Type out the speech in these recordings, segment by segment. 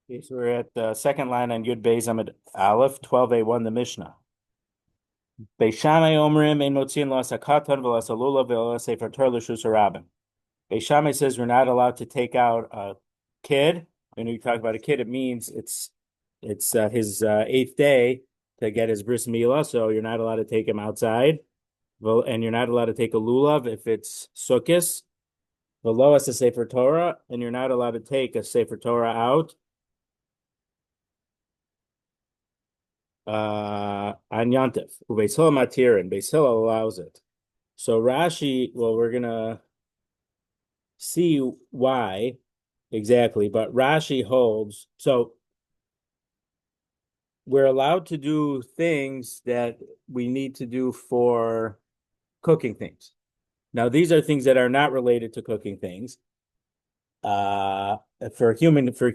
Okay, so we're at the second line on Yud Beis Amud Aleph, 12a1, the Mishnah. Beis Shammai Omrim ein motzin lo asakaton v'lo asalula v'lo sefer Torah l'shus harabim. Beis Shammai says we're not allowed to take out a kid. When we talk about a kid, it means it's his eighth day to get his bris milah, so you're not allowed to take him outside. Well, and you're not allowed to take a lulav if it's sukkis. V'lo as a sefer Torah, and you're not allowed to take a sefer Torah out. On Yantif. Beis Hillel matirin. Beis Hillel allows it. So Rashi, well, we're gonna see why exactly, but Rashi holds so we're allowed to do things that we need to do for cooking things. Now, these are things that are not related to cooking things, for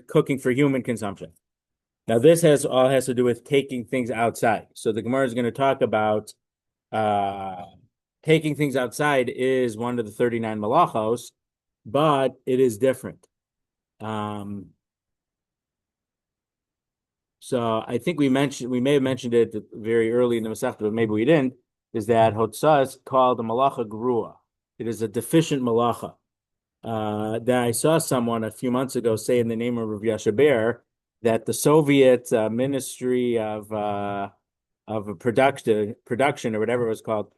cooking for human consumption. Now, this has to do with taking things outside. So the Gemara is going to talk about taking things outside is one of the 39 malachos, but it is different. So I think we may have mentioned it very early in the Masechta, but maybe we didn't, is that Hotzah is called a malacha grua. It is a deficient malacha. That I saw someone a few months ago say in the name of Rav Yashaber that the Soviet Ministry of production or whatever it was called,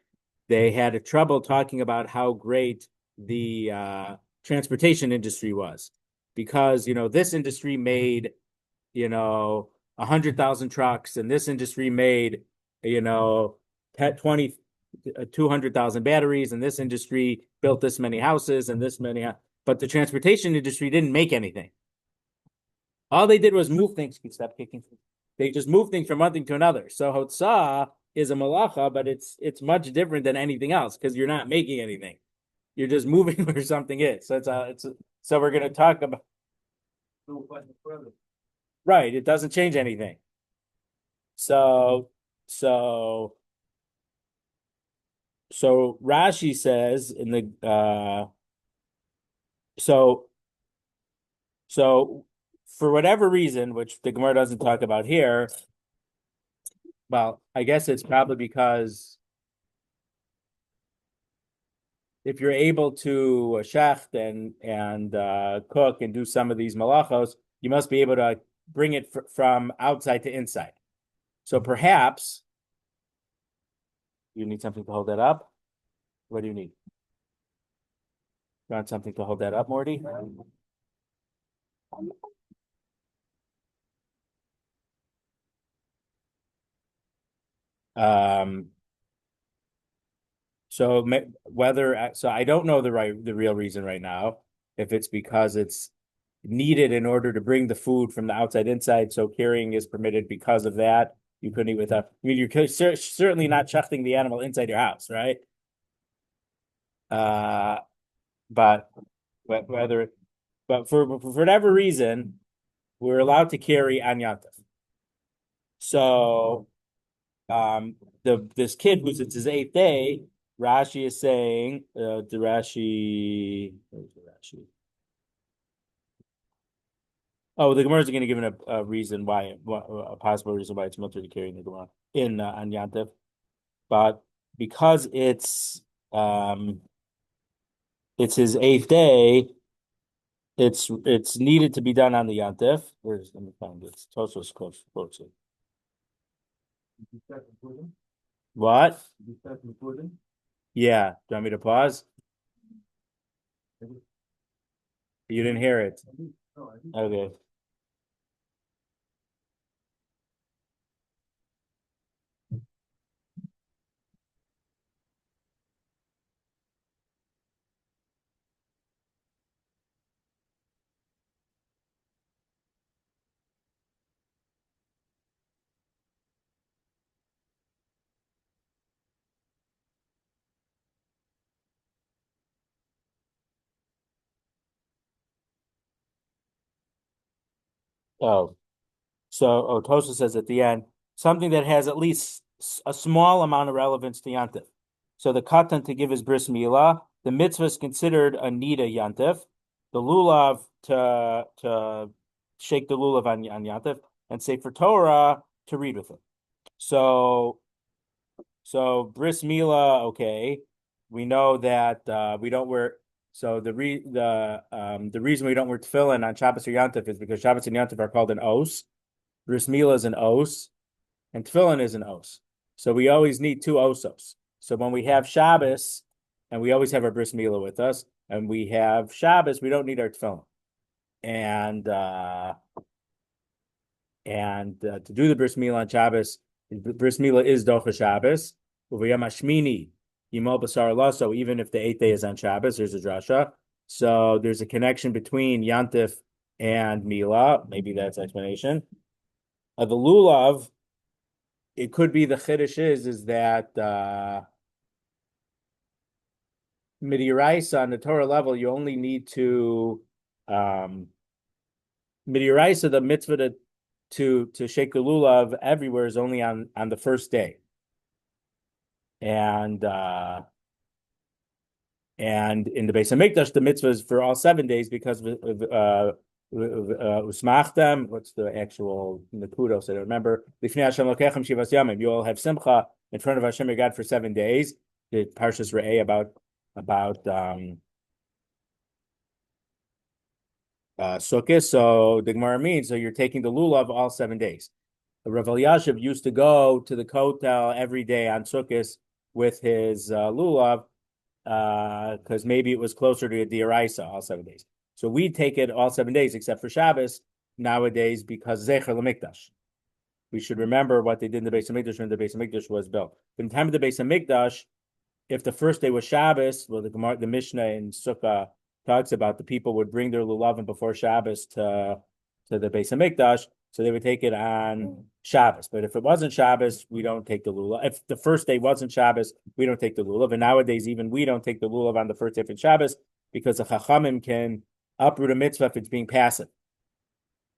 they had a trouble talking about how great the transportation industry was because this industry made 100,000 trucks, and this industry made 20 200,000 batteries, and this industry built this many houses and this many, but the transportation industry didn't make anything. All they did was move things. Stop kicking. They just move things from one thing to another. So Hotzah is a malacha, but it's much different than anything else because you're not making anything. You're just moving where something is. So so we're going to talk about right. It doesn't change anything. So so so Rashi says in the so so for whatever reason, which the Gemara doesn't talk about here, well, I guess it's probably because if you're able to shecht and cook and do some of these malachos, you must be able to bring it from outside to inside. So perhaps you need something to hold that up. What do you need? You want something to hold that up, Morty? Um, so I don't know the real reason right now. If it's because it's needed in order to bring the food from the outside inside, so carrying is permitted because of that. You couldn't eat without. I mean, you're certainly not shechting the animal inside your house, right? Uh, but whether, but for whatever reason, we're allowed to carry on Yantif. So, this kid who's it's his eighth day, Rashi is saying, the Rashi, where's the Rashi? Oh, the Gemara is going to give a reason why, a possible reason why it's mutter to carry in the Gemara in on Yantif, but because it's his eighth day, it's needed to be done on the Yantif. Let me find it. It's Tosos close. What? Yeah. Do you want me to pause? You didn't hear it. Okay. Oh, so Tosa says at the end something that has at least a small amount of relevance to Yantif. So the katan to give his bris milah, the mitzvah is considered a nida Yantif. The lulav shake the lulav on Yantif, and Sefer Torah to read with it. So bris milah, okay. We know that we don't wear. So the reason we don't wear tefillin on Shabbos or Yantif is because Shabbos and Yantif are called an os. Bris milah is an os, and tefillin is an os. So we always need two osos. So when we have Shabbos, and we always have our bris milah with us, and we have Shabbos, we don't need our tefillin. And to do the bris milah on Shabbos, bris milah is docha Shabbos. Uvayam hashmini yimol basar Allah. So even if the 8th day is on Shabbos, there's a drasha. So there's a connection between Yantif and Milah. Maybe that's explanation. The lulav, it could be the chiddush is that midiraisa on the Torah level, you only need to midiraisa, the mitzvah to shake the lulav everywhere is only on the first day. And in the Beis Hamikdash, the mitzvah is for all 7 days because of usmachtem. What's the actual nekudos? I don't remember. Lifnei Hashem lokechem shivas yamim. You all have simcha in front of Hashem your God for 7 days. The Parshas Re'eh about Sukkot. So the Gemara means so you're taking the lulav all 7 days. Rav Elyashiv used to go to the kotel every day on Sukkot with his lulav because maybe it was closer to the Dioraisa all 7 days. So we take it all 7 days except for Shabbos nowadays because Zecher L'Mikdash. We should remember what they did in the Beis Hamikdash when the Beis Hamikdash was built. In the time of the Beis Hamikdash, if the first day was Shabbos, well, the Mishnah in Sukkah talks about the people would bring their lulavim before Shabbos to the Beis Hamikdash, so they would take it on Shabbos. But if it wasn't Shabbos, we don't take the lulav. If the first day wasn't Shabbos, we don't take the lulav. And nowadays, even we don't take the lulav on the first day of Shabbos because the Chachamim can uproot a mitzvah if it's being passive.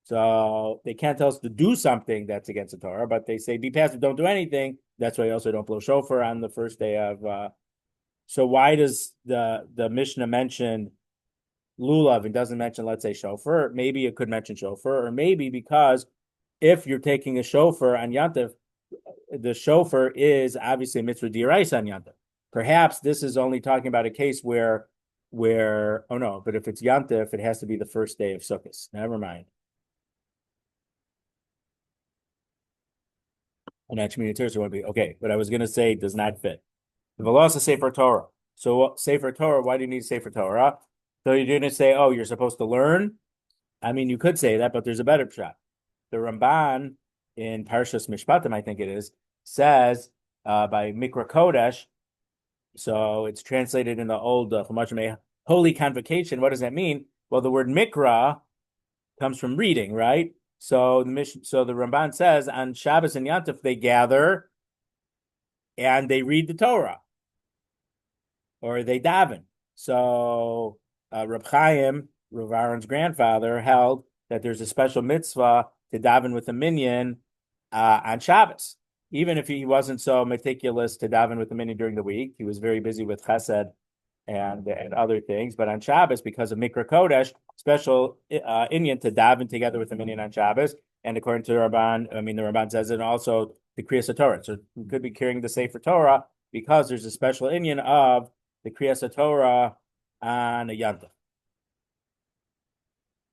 So they can't tell us to do something that's against the Torah, but they say be passive, don't do anything. That's why you also don't blow shofar on the first day of. So why does the Mishnah mention lulav and doesn't mention, let's say, shofar? Maybe it could mention shofar, or maybe because if you're taking a shofar on Yantif, the shofar is obviously a mitzvah d'oraisa on Yantif. Perhaps this is only talking about a case where oh no, but if it's Yantif, it has to be the first day of Sukkot. Never mind. And actually, it would be okay. But I was going to say it does not fit. The Velosa Sefer Torah. So Sefer Torah, why do you need Sefer Torah? So you're going to say, oh, you're supposed to learn? I mean, you could say that, but there's a better shot. The Ramban in Parshas Mishpatim, I think it is, says by Mikra Kodesh, so it's translated in the old Chumash holy convocation. What does that mean? Well, the word Mikra comes from reading, right? So the Ramban says on Shabbos and Yantif they gather and they read the Torah or they daven. So Reb Chaim, Rav Aaron's grandfather, held that there's a special mitzvah to daven with a minyan on Shabbos. Even if he wasn't so meticulous to daven with the minyan during the week, he was very busy with chesed and other things. But on Shabbos, because of Mikra Kodesh, special inyan to daven together with the minyan on Shabbos. And according to the Ramban, the Ramban says it also the Kriyas Torah. So we could be carrying the Sefer Torah because there's a special inyan of the Kriyas Torah on a Yantif.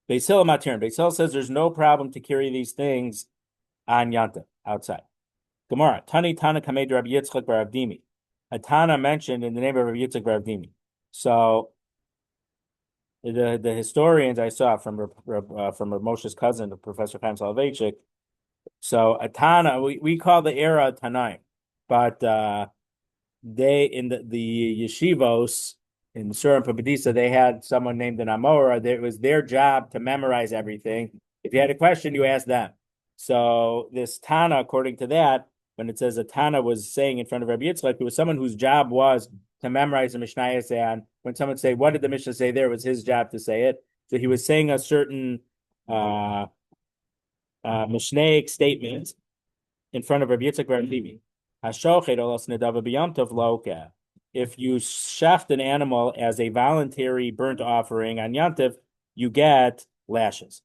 Beis Hillel Matir. Beis Hillel says there's no problem to carry these things on Yantif outside. Gemara, Tani Tana Kamed Rabbi Yitzchak bar Avdimi. A Tana mentioned in the name of Rabbi Yitzchak bar Avdimi. So the historians I saw from Moshe's cousin, Professor Chaim Soloveitchik. So a Tana, we call the era Tanaim, but they in the yeshivos in Surim and Beitza, they had someone named an Amora. It was their job to memorize everything. If you had a question, you asked them. So this Tana, according to that, when it says a Tana was saying in front of Rabbi Yitzchak, it was someone whose job was to memorize the Mishnayos, and when someone say, what did the Mishnah say there, it was his job to say it. So he was saying a certain Mishnaic statement in front of Rabbi Yitzchak bar Avdimi. If you shaft an animal as a voluntary burnt offering on Yantif, you get lashes.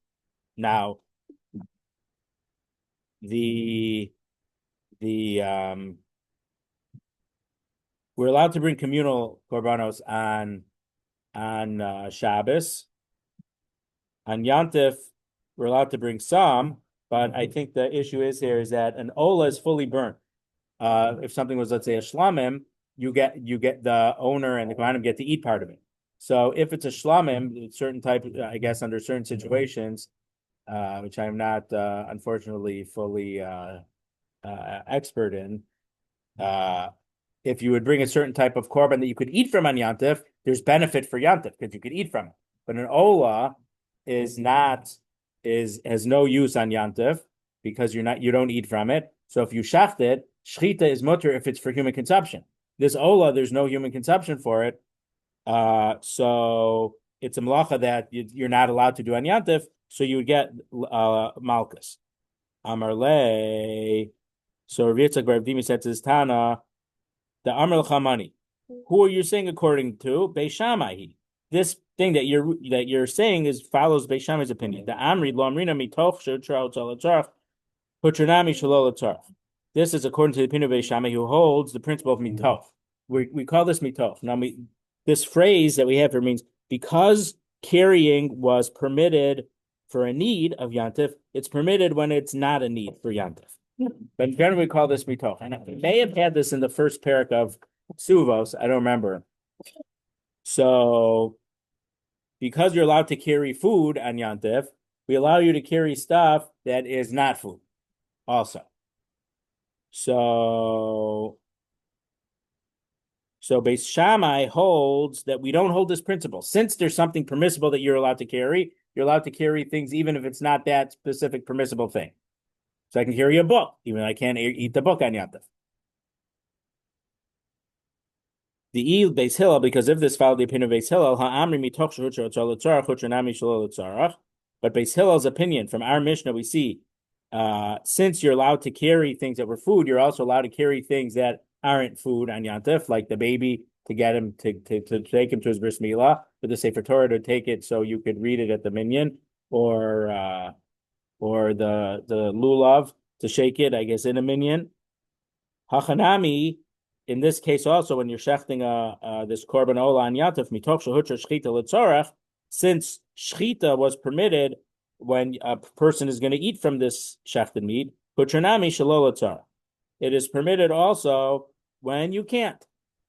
Now, the the we're allowed to bring communal korbanos on Shabbos. On Yantif, we're allowed to bring some, but I think the issue is here is that an ola is fully burnt. If something was, let's say, a shlamim, you get the owner and the kohanim get to eat part of it. So if it's a shlamim, certain type, I guess, under certain situations, which I'm not unfortunately fully expert in, uh, if you would bring a certain type of korban that you could eat from on Yantif, there's benefit for Yantif because you could eat from it. But an ola is not has no use on Yantif because you don't eat from it. So if you shacht it, shchita is mutter if it's for human consumption. This ola, there's no human consumption for it. So it's a malacha that you're not allowed to do on Yantif, so you would get malchus. Amarle. So Rav Yitzchak Bar Avdimi said to his Tana, the Amar L'Chamani. Who are you saying according to? Beis Shammai. This thing that you're saying follows Beis Shammai's opinion. The Amri Lo Amrina Mitoch She'utra Otzalatzarach Hutranami Shalol. This is according to the opinion of Beis Shammai, who holds the principle of mitoch. We call this mitoch. Now, this phrase that we have here means because carrying was permitted for a need of Yantif, it's permitted when it's not a need for Yantif. But generally, we call this mitoch. And I may have had this in the first parak of Suvos. I don't remember. So, because you're allowed to carry food on Yantif, we allow you to carry stuff that is not food also. So Beis Shammai holds that we don't hold this principle. Since there's something permissible that you're allowed to carry, you're allowed to carry things even if it's not that specific permissible thing. So I can carry a book, even though I can't eat the book on Yantif. The Il Beis Hillel, because if this followed the opinion of Beis Hillel, ha'amri mitoch shehutra tzaratzarach hutranami shalol tzarach. But Beis Hillel's opinion from our Mishnah, we see, since you're allowed to carry things that were food, you're also allowed to carry things that aren't food on Yantif, like the baby to get him to take him to his bris milah, for the Sefer Torah to take it so you could read it at the minyan, or the lulav to shake it, I guess, in a minyan. Hachanami, in this case also, when you're shechting this korban ola on Yantif, mitoch shehutra shchita letzorach, since shchita was permitted when a person is going to eat from this shechted meat, hutranami shalol letzorach. It is permitted also when you can't.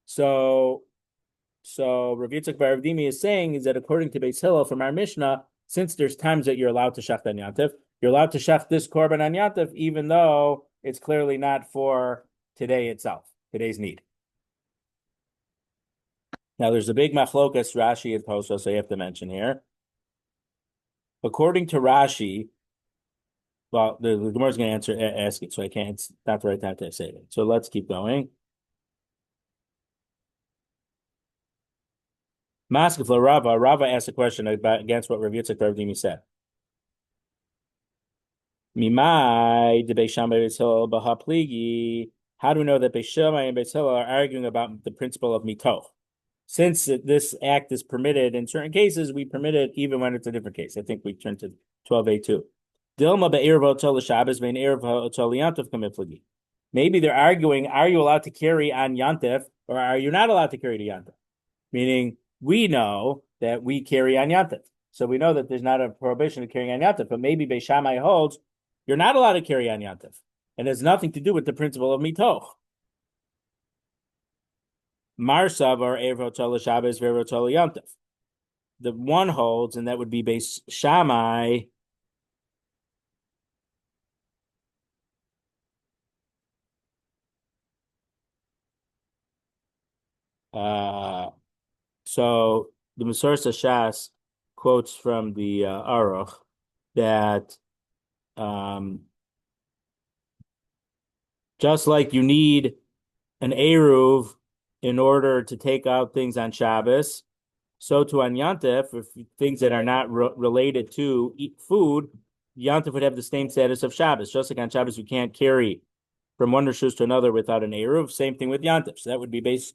So Rav Yitzchak Bar Avdimi is saying is that according to Beis Hillel from our Mishnah, since there's times that you're allowed to shecht on Yantif, you're allowed to shecht this korban on Yantif, even though it's clearly not for today itself, today's need. Now, there's a big machlokas Rashi and Tosfos, so you have to mention here. According to Rashi, well, the Gemara is going to ask it, so I can't. It's not the right time to say it. So let's keep going. Maskefla Rava asked a question against what Rav Yitzchak Bar Avdimi said. Mimai de Beis Shammai Beis Hillel b'hapligi. How do we know that Beis Shammai and Beis Hillel are arguing about the principle of mitoch? Since this act is permitted in certain cases, we permit it even when it's a different case. I think we turn to 12a2. Dilma be'erev ha'otol Shabbos ve'in erev ha'otol Yantif kamiflagi. Maybe they're arguing: are you allowed to carry on Yantif, or are you not allowed to carry to Yantif? Meaning, we know that we carry on Yantif, so we know that there's not a prohibition of carrying on Yantif. But maybe Beis Shammai holds you're not allowed to carry on Yantif, and it has nothing to do with the principle of mitoch. Marsav or erev ha'otol Shabbos ve'erev ha'otol Yantif. The one holds, and that would be Beis Shammai. So the Masoras Shas quotes from the Aruch that just like you need an Eruv in order to take out things on Shabbos, so too on Yantif, if things that are not related to food, Yantif would have the same status of Shabbos. Just like on Shabbos, you can't carry from one rishus to another without an Eruv. Same thing with Yantif. So that would be Beis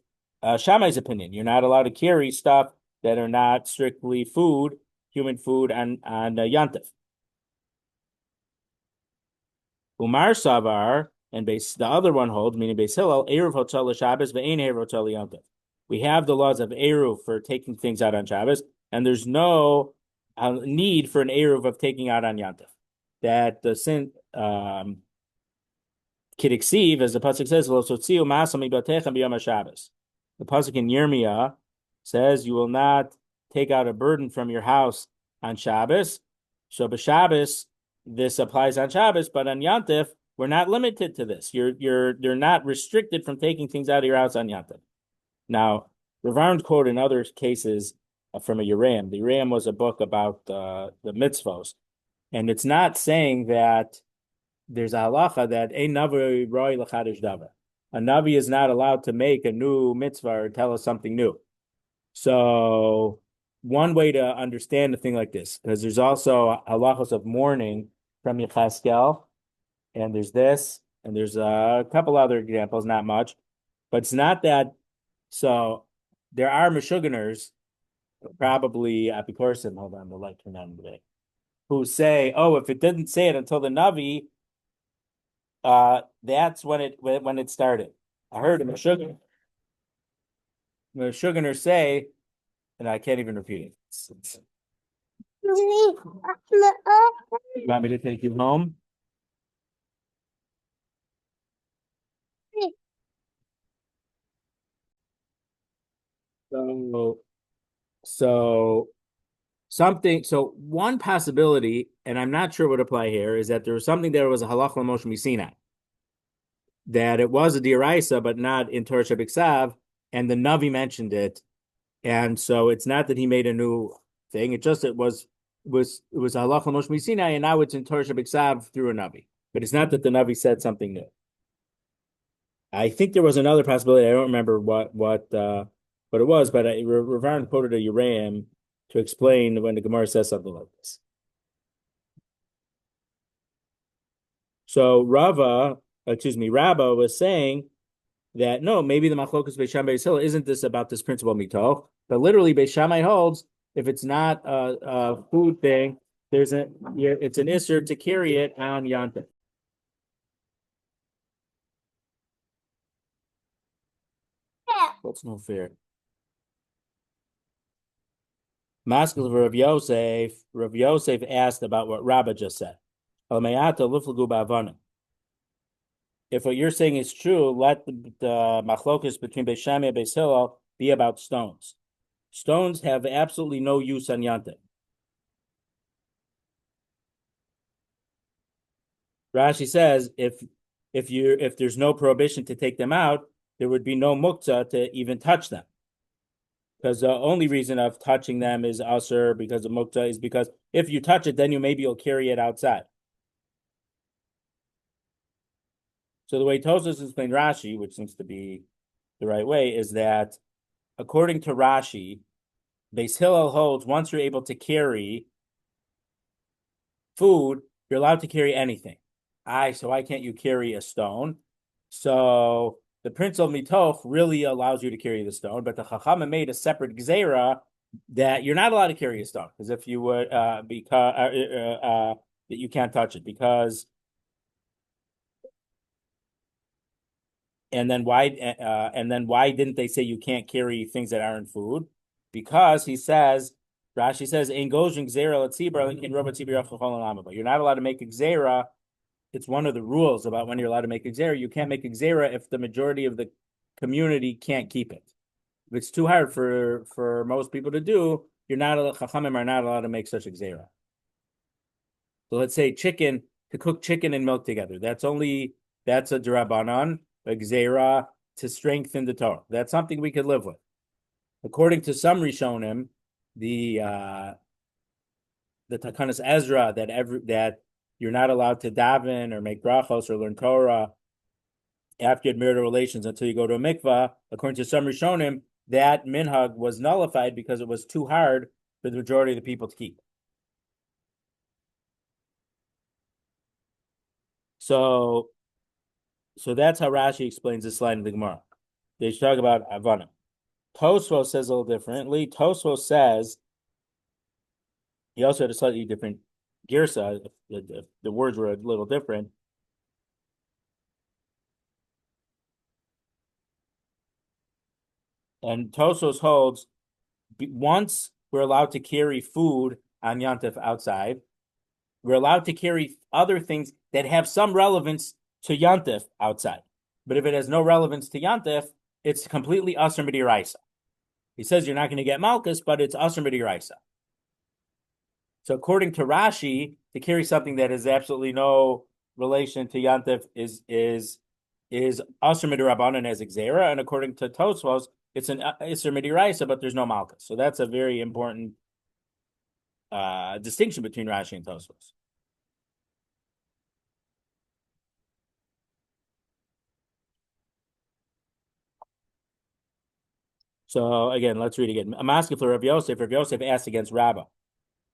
Shammai's opinion. You're not allowed to carry stuff that are not strictly food, human food, on Yantif. Umar Savar, and the other one holds, meaning Beis Hillel, Eruv Hotel Shabbos, Ve'ein Eruv Hotel Yom Tov. We have the laws of Eruv for taking things out on Shabbos, and there's no need for an Eruv of taking out on Yom Tov. That the sin, Kidiksiv, as the pasuk says, Lo Sotziu Masa Mibatechem B'Yom HaShabbos. The pasuk in Yirmiyah says, you will not take out a burden from your house on Shabbos. So b'Shabbos, this applies on Shabbos, but on Yantif, we're not limited to this. You're not restricted from taking things out of your house on Yantif. Now, Rav Aharon's quote in other cases from a Yereim. The Yereim was a book about the mitzvos, and it's not saying that there's a halacha that a navi roi l'chadish davar. A navi is not allowed to make a new mitzvah or tell us something new. So one way to understand a thing like this, because there's also halachos of mourning from Yechaskel, and there's this, and there's a couple other examples, not much, but it's not that. So there are Meshuganers, probably Apikorsim, hold on, the light turned on today, who say, oh, if it didn't say it until the Navi, that's when it started. I heard a Meshuganer say, and I can't even repeat it. You want me to take you home? So one possibility, and I'm not sure what apply here, is that there was something there was a halach l'moshe misinai, that it was a diraisa, but not in Torah Shabbat, and the Navi mentioned it, and so it's not that he made a new thing. It was a halach l'moshe misinai, and now it's in Torah Shabbat through a Navi, but it's not that the Navi said something new. I think there was another possibility. I don't remember what it was, but Rav Aharon quoted a Yereim to explain when the Gemara says something like this. So Rabbi was saying that no, maybe the machlokas Beis Shammai Beis Hillel isn't this about this principle mitoch, but literally Beis Shammai holds if it's not a food thing, it's an isser to carry it on Yontif. That's no fair. Maskil of Rav Yosef asked about what Rabbi just said. If what you're saying is true, let the machlokas between Beis Shammai and Beis Hillel be about stones. Stones have absolutely no use on Yantif. Rashi says if there's no prohibition to take them out, there would be no muktzah to even touch them. Because the only reason of touching them is asur because of muktzah is because if you touch it, then you'll carry it outside. So the way Tosfos explained Rashi, which seems to be the right way, is that according to Rashi, Beis Hillel holds once you're able to carry food, you're allowed to carry anything. So why can't you carry a stone? So the principle of mitoch really allows you to carry the stone, but the Chacham made a separate gzeira that you're not allowed to carry a stone, because if you would, that you can't touch it, because. And then why didn't they say you can't carry things that aren't food? Because Rashi says, "Ein gozhin gzeira l'tzibur in robot tzibur yachol." But you're not allowed to make a gzeira. It's one of the rules about when you're allowed to make a gzeira. You can't make a gzeira if the majority of the community can't keep it. If it's too hard for most people to do, Chachamim are not allowed to make such a gzeira. So let's say to cook chicken and milk together. That's a drabanan, a gzeira to strengthen the Torah. That's something we could live with. According to some Rishonim, the Takanas Ezra that you're not allowed to daven or make brachos or learn Torah after you had marital relations until you go to a mikvah. According to some Rishonim, that minhag was nullified because it was too hard for the majority of the people to keep. So that's how Rashi explains this line of the Gemara. They talk about Havana. Tosfos says a little differently. Tosfos says he also had a slightly different girsa. The words were a little different. And Tosos holds once we're allowed to carry food on Yantif outside, we're allowed to carry other things that have some relevance to Yantif outside. But if it has no relevance to Yantif, it's completely Asr Midiraisa. He says you're not going to get Malchus, but it's Asr Midiraisa. So according to Rashi, to carry something that has absolutely no relation to Yantif is Asr Midirabanan as Xera, and according to Tosfos, it's an Isser Midiraisa, but there's no Malchus. So that's a very important distinction between Rashi and Tosfos. So again, let's read again. I'm asking for Rabbi Yosef. Rabbi Yosef asked against Rabbi,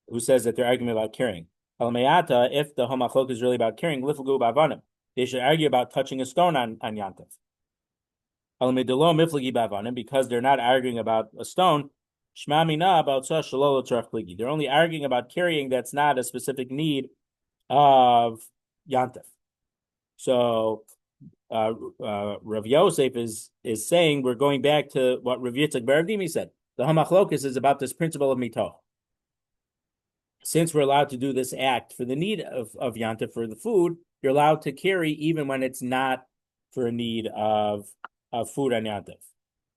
who says that they're arguing about carrying. If the homachlok is really about carrying, liflagu bavanim, they should argue about touching a stone on Yantif. Because they're not arguing about a stone, they're only arguing about carrying that's not a specific need of Yantif. So Rav Yosef is saying we're going back to what Rav Yitzchak Baravdimi said. The Hamachlokus is about this principle of mitoch. Since we're allowed to do this act for the need of Yantif for the food, you're allowed to carry even when it's not for a need of food on Yantif.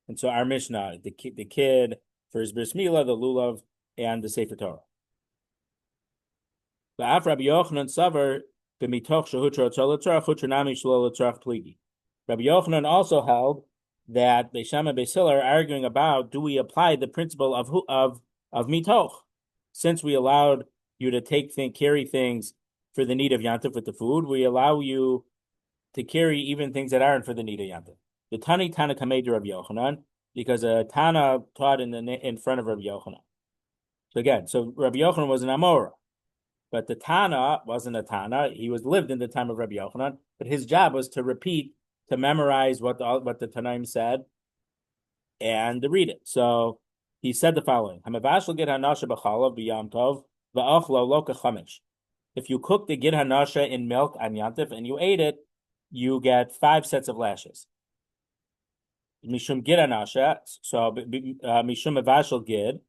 And so our Mishnah, the kid for his bris milah, the lulav, and the Sefer Torah. The Af Rabbi Yochanan Savar b'mitoch shehutra tzolatzarach hutra nami shlolatzarach pligi. Rabbi Yochanan also held that Beis Shammai and Beis Hillel are arguing about, do we apply the principle of mitoch? Since we allowed you to carry things for the need of Yantif with the food, we allow you to carry even things that aren't for the need of Yantif. The Tana Kamed Rabbi Yochanan, because a Tana taught in front of Rabbi Yochanan. So Rabbi Yochanan was an Amora, but the Tana wasn't a Tana. He lived in the time of Rabbi Yochanan, but his job was to memorize what the Tanaim said, and to read it. So he said the following: if you cook the gid hanasha in milk on Yantif and you ate it, you get 5 sets of lashes. Mishum gid hanasha, so mishum evashel gid.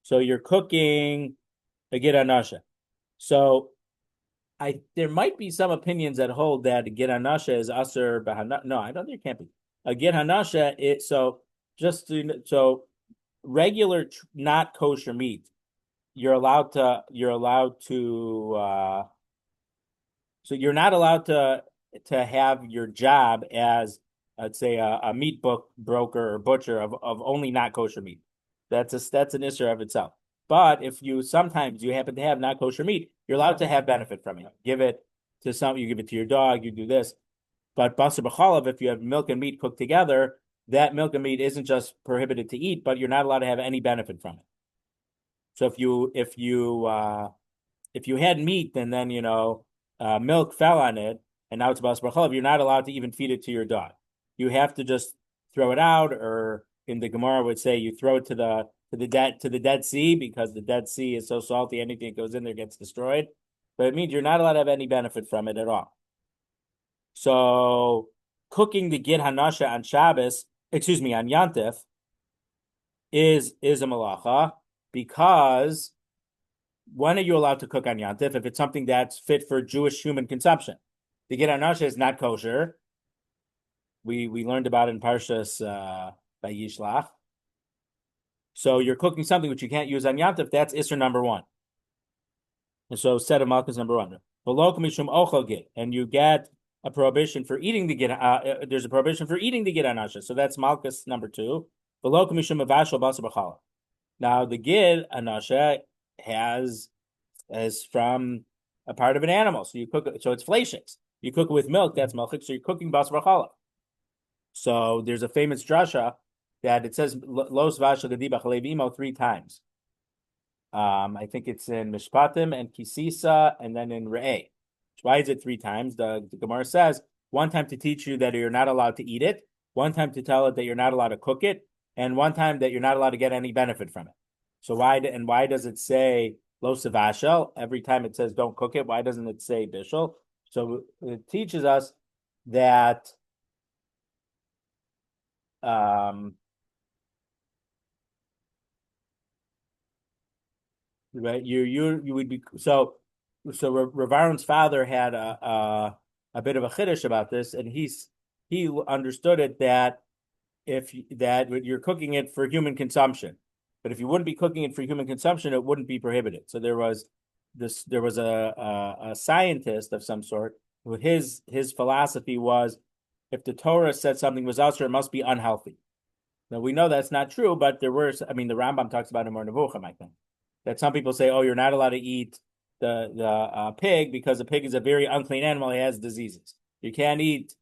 So you're cooking a gid hanasha. So there might be some opinions that hold that gid hanasha is aser b'hanasha. No, I don't think it can't be. A gid hanasha, so regular not kosher meat, you're allowed to so you're not allowed to have your job as, let's say, a meat broker or butcher of only not kosher meat. That's an issue of itself. But if sometimes you happen to have not kosher meat, you're allowed to have benefit from it. Give it to you give it to your dog, you do this. But basar b'chalav, if you have milk and meat cooked together, that milk and meat isn't just prohibited to eat, but you're not allowed to have any benefit from it. So if you had meat and then milk fell on it and now it's basar b'chalav, you're not allowed to even feed it to your dog. You have to just throw it out, or in the Gemara would say you throw it to the Dead Sea, because the Dead Sea is so salty, anything that goes in there gets destroyed. But it means you're not allowed to have any benefit from it at all. So cooking the gid hanasha on Shabbos, on Yantif, is a malacha, because when are you allowed to cook on Yantif? If it's something that's fit for Jewish human consumption. The gid hanasha is not kosher. We learned about it in Parshas Vayishlach. So you're cooking something which you can't use on Yantif. That's Isser number 1. And so set of Malchus number 1. And you get a prohibition for eating the gid. There's a prohibition for eating the gid hanasha. So that's Malchus number 2. Now the gid hanasha is from a part of an animal. So you cook it, so it's fleishiks. You cook it with milk, that's malchik. So you're cooking basar b'challah. So there's a famous drasha that it says los vashel gadiba chalevimo 3 times. I think it's in Mishpatim and Kisisa and then in Re'eh. Why is it 3 times? The Gemara says 1 time to teach you that you're not allowed to eat it, 1 time to tell it that you're not allowed to cook it, and 1 time that you're not allowed to get any benefit from it. So why does it say lo savashel every time it says don't cook it? Why doesn't it say bishul? So it teaches us that um, right, you would be so Rav Aaron's father had a bit of a chiddush about this, and he understood it that if that you're cooking it for human consumption, but if you wouldn't be cooking it for human consumption, it wouldn't be prohibited. So there was a scientist of some sort who his philosophy was, if the Torah said something was usher, it must be unhealthy. Now we know that's not true, but there were, I mean, the Rambam talks about it more Nevuchim, I think, that some people say, oh, you're not allowed to eat the pig because a pig is a very unclean animal. It has diseases. You can't eat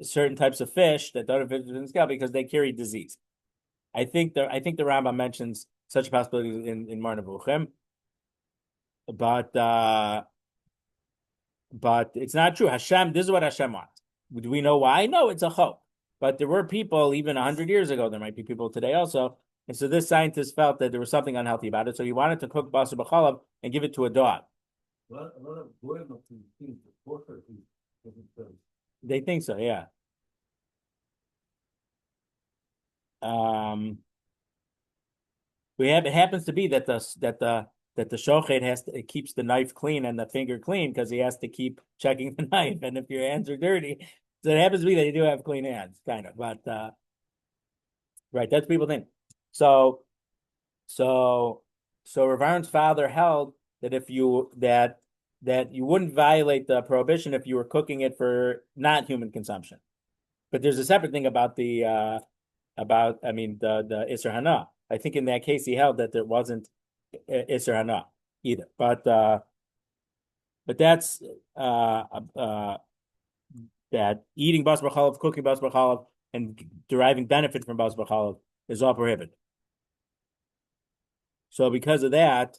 certain types of fish that don't fit in the scale because they carry disease. I think the Rambam mentions such a possibility in Mar Nevuchim, but it's not true. Hashem, this is what Hashem wants. Do we know why? No, it's a hope. But there were people even 100 years ago. There might be people today also. And so this scientist felt that there was something unhealthy about it. So he wanted to cook basar b'chalav and give it to a dog. They think so, yeah. It happens to be that the shochet it keeps the knife clean and the finger clean because he has to keep checking the knife. And if your hands are dirty, so it happens to be that you do have clean hands, kind of. But right, that's what people think. So Rav Aaron's father held that if you that you wouldn't violate the prohibition if you were cooking it for not human consumption. But there's a separate thing about the Isser Hana. I think in that case he held that there wasn't Isser Hana either. But that's that eating basar b'chalav, cooking basar b'chalav, and deriving benefit from basar b'chalav is all prohibited. So because of that,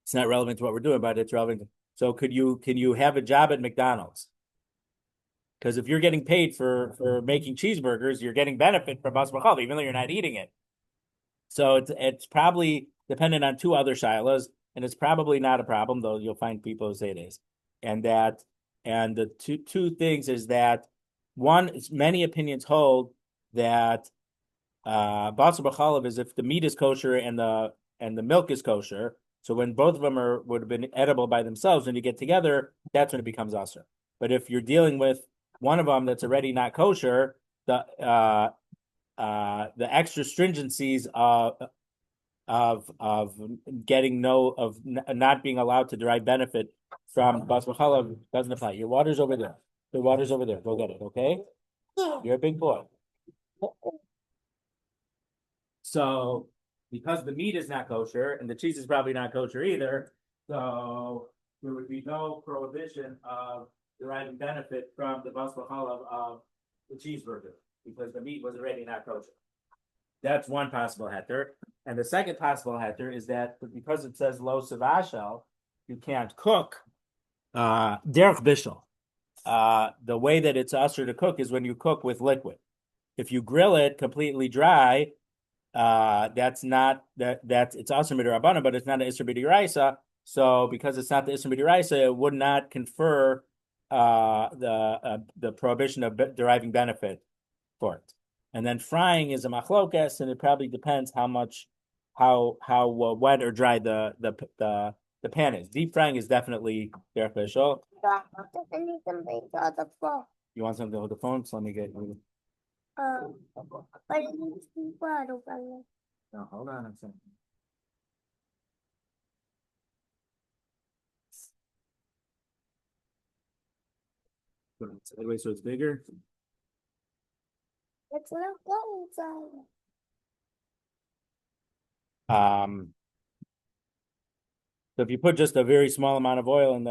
it's not relevant to what we're doing, but it's relevant. So can you have a job at McDonald's? Because if you're getting paid for making cheeseburgers, you're getting benefit from basar b'chalav, even though you're not eating it. So it's probably dependent on two other shilas, and it's probably not a problem, though you'll find people who say it is. And the two things is that one, many opinions hold that basar b'chalav is if the meat is kosher and the milk is kosher. So when both of them would have been edible by themselves, when you get together, that's when it becomes usher. But if you're dealing with one of them that's already not kosher, the extra stringencies of getting not being allowed to derive benefit from basar b'chalav doesn't apply. Your water's over there. The water's over there. Go get it, okay? You're a big boy. So because the meat is not kosher and the cheese is probably not kosher either, so there would be no prohibition of deriving benefit from the basar b'chalav of the cheeseburger because the meat was already not kosher. That's one possible heter. And the second possible heter is that because it says lo savashel, you can't cook derech bishul. The way that it's usher to cook is when you cook with liquid. If you grill it completely dry, that's it's usher midrabanan, but it's not an isser b'diraisa. So because it's not the isser b'diraisa, it would not confer the prohibition of deriving benefit for it. And then frying is a machlokas, and it probably depends how wet or dry the pan is. Deep frying is definitely beneficial. You want something to hold the phone? So let me get you. No, hold on a second. Sideways so it's bigger. It's not going inside. So if you put just a very small amount of oil in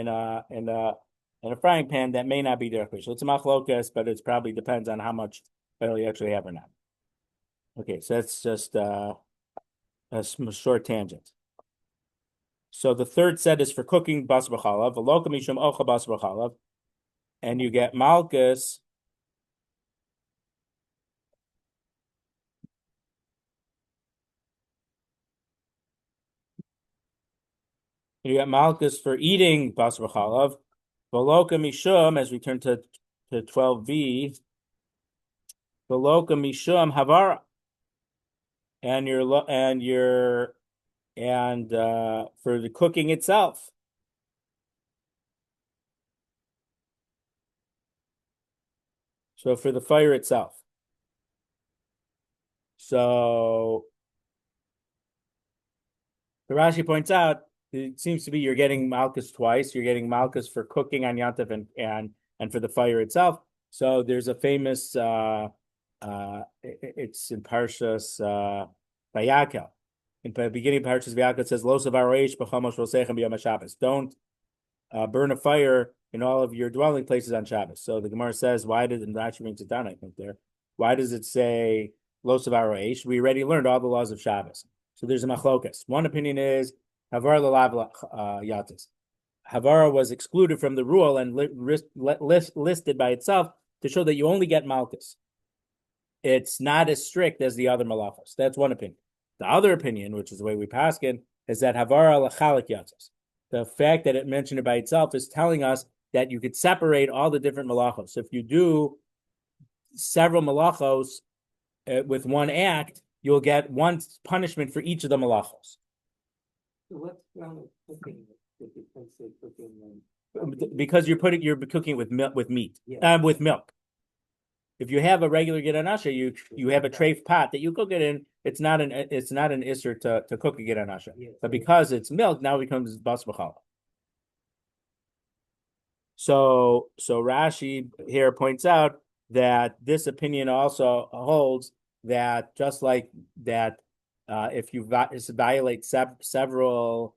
a frying pan, that may not be beneficial. It's a machlokas, but it probably depends on how much oil you actually have or not. Okay, so that's just a short tangent. So the third set is for cooking basar b'chalav, v'lo mishum ocha basar b'chalav, and you get malchus. You get malchus for eating basar b'chalav, v'lo mishum, as we turn to to 12b, Beloka Mishum Havara, and for the cooking itself. So for the fire itself. So the Rashi points out it seems to be you're getting malchus twice. You're getting malchus for cooking on Yantav and for the fire itself. So there's a famous it's in Parshas Vayakel. In the beginning of Parshas Vayakel, it says Los of Areish b'chomosh rosechem b'yom Shabbos. Don't burn a fire in all of your dwelling places on Shabbos. So the Gemara says, why did, and Rashi brings it down, I think there, why does it say Los of Areish? We already learned all the laws of Shabbos. So there's a machlokas. One opinion is Havar lalav yatis. Havara was excluded from the rule and listed by itself to show that you only get malchus. It's not as strict as the other malachos. That's one opinion. The other opinion, which is the way we paskin, is that Havara lachalik yatis. The fact that it mentioned it by itself is telling us that you could separate all the different malachos. So if you do several malachos with one act, you'll get one punishment for each of the malachos. So what's wrong with cooking? Because you're cooking with milk, with meat, Yeah. with milk. If you have a regular giranasha, you have a treif pot that you cook it in. It's not an isser to cook a giranasha, Yes. but because it's milk, now it becomes bas b'chala. So Rashi here points out that this opinion also holds that just like that, if you violate several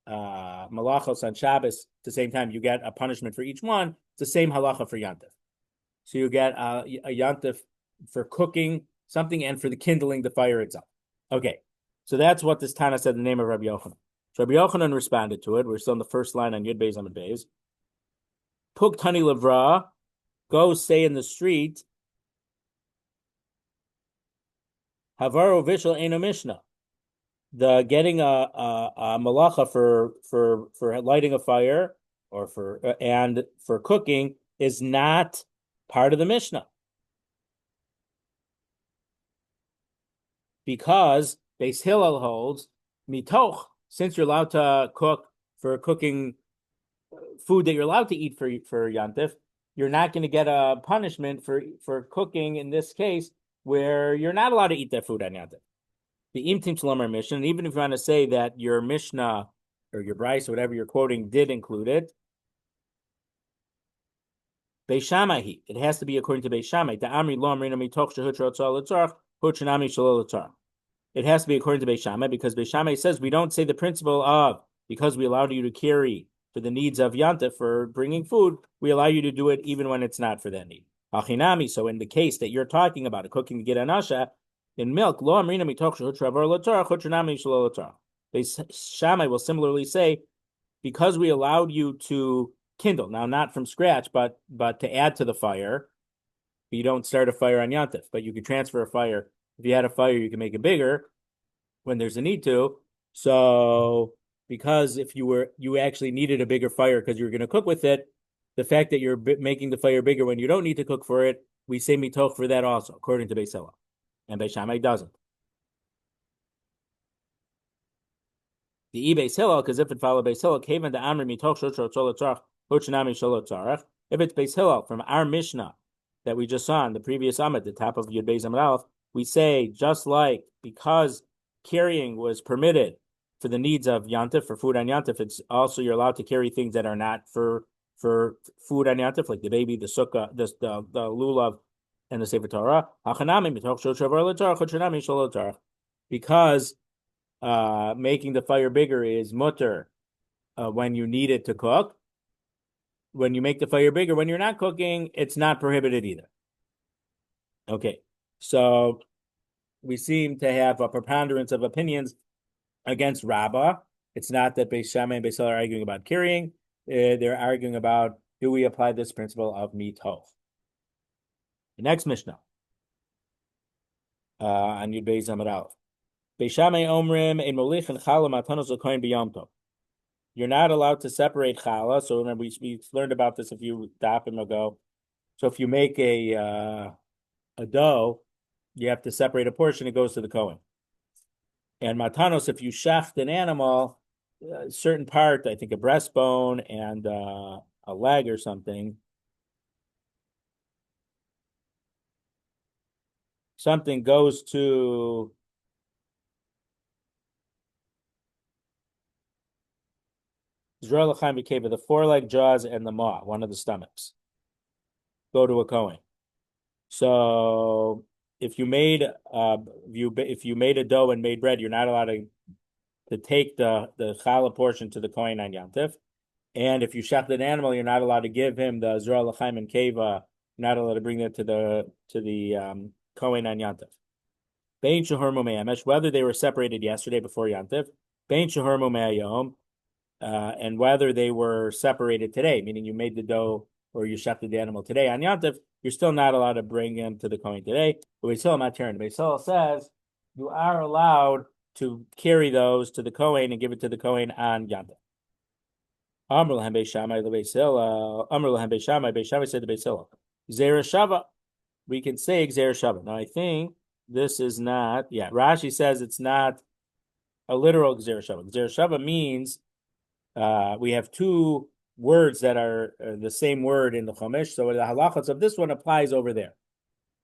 malachos on Shabbos at the same time, you get a punishment for each one. It's the same halacha for Yantif. So you get a Yantif for cooking something and for the kindling the fire itself. Okay, so that's what this Tana said in the name of Rabbi Yochanan. So Rabbi Yochanan responded to it. We're still in the first line on Yud Beis Amud Beis. Puk Tani Levra, go stay in the street. Havaro Vishal Eino Mishnah. The getting a malacha for lighting a fire or for cooking is not part of the Mishnah, because Beis Hillel holds mitoch, since you're allowed to cook for cooking food that you're allowed to eat for Yantif, you're not going to get a punishment for cooking in this case where you're not allowed to eat that food on Yantif. The Imtim Shalom Mishnah, and even if you want to say that your Mishnah or your Bryce or whatever you're quoting did include it, Beis Shammai, it has to be according to Beis Shammai. The Amri Lo Amrina Mitoch Shehutra Otzal L'Tzarach Huchanami Shalol L'Tzarach. It has to be according to Beis Shammai because Beis Shammai says we don't say the principle of because we allowed you to carry for the needs of Yantif for bringing food, we allow you to do it even when it's not for that need. Achinami. So in the case that you're talking about, cooking the Giranasha in milk, Lo Amrina Mitoch Shehutra L'Tzarach Huchanami Shalol L'Tzarach. Beis Shammai will similarly say because we allowed you to kindle, now not from scratch, but to add to the fire. You don't start a fire on Yantif, but you can transfer a fire. If you had a fire, you can make it bigger when there's a need to. So because if you actually needed a bigger fire because you were going to cook with it, the fact that you're making the fire bigger when you don't need to cook for it, we say mitoch for that also, according to Beis Hillel. And Beis Shammai doesn't. The Beis Hillel, because if it followed Beis Hillel, Kavan the Amri mitoch shotra tzolot tzarach. If it's Beis Hillel from our Mishnah that we just saw on the previous Amud, the top of Yud Beis Amud Aleph, we say just like because carrying was permitted for the needs of Yantif, for food on Yantif, it's also you're allowed to carry things that are not for food on Yantif, like the baby, the sukkah, the lulav, and the Sefer Torah. Because making the fire bigger is mutter when you need it to cook. When you make the fire bigger, when you're not cooking, it's not prohibited either. Okay, so we seem to have a preponderance of opinions against Rabbi. It's not that Beis Shammai and Beis Hillel are arguing about carrying. They're arguing about, do we apply this principle of mitoch? The next Mishnah on Yud Beis Amud Aleph. Beis Shammai omrim ein molich and chala matanos l'kohen b'yom tov. you're not allowed to separate challah. So remember, we learned about this a few dapim ago. So if you make a dough, you have to separate a portion. It goes to the Kohen. And matanos, if you shaft an animal, a certain part, I think a breastbone and a leg or something goes to Zerah L'chaim B'Keva, the foreleg, jaws, and the maw, one of the stomachs, go to a Kohen. So if you made if you made a dough and made bread, you're not allowed to take the challah portion to the Kohen on Yom Tov. And if you shecht an animal, you're not allowed to give him the Zerah L'chaim and Keva. You're not allowed to bring that to the Kohen on Yom Tov. Bein shehormu me'amesh, whether they were separated yesterday before Yom Tov, bein shehormu me'ayom, and whether they were separated today, meaning you made the dough or you shechted the animal today on Yom Tov, you're still not allowed to bring them to the Kohen today. But Beitza Mater, Beitza says you are allowed to carry those to the Kohen and give it to the Kohen on Yom Tov. Amr lahem Beishamai leBeisila. Amr lahem Beishamai. Beishamai said to Beisila, Zera Shava. We can say Zera Shava. Now I think this is not. Yeah, Rashi says it's not a literal Zera Shava. Zera Shava means we have two words that are the same word in the Chumash. So the halachas of this one applies over there.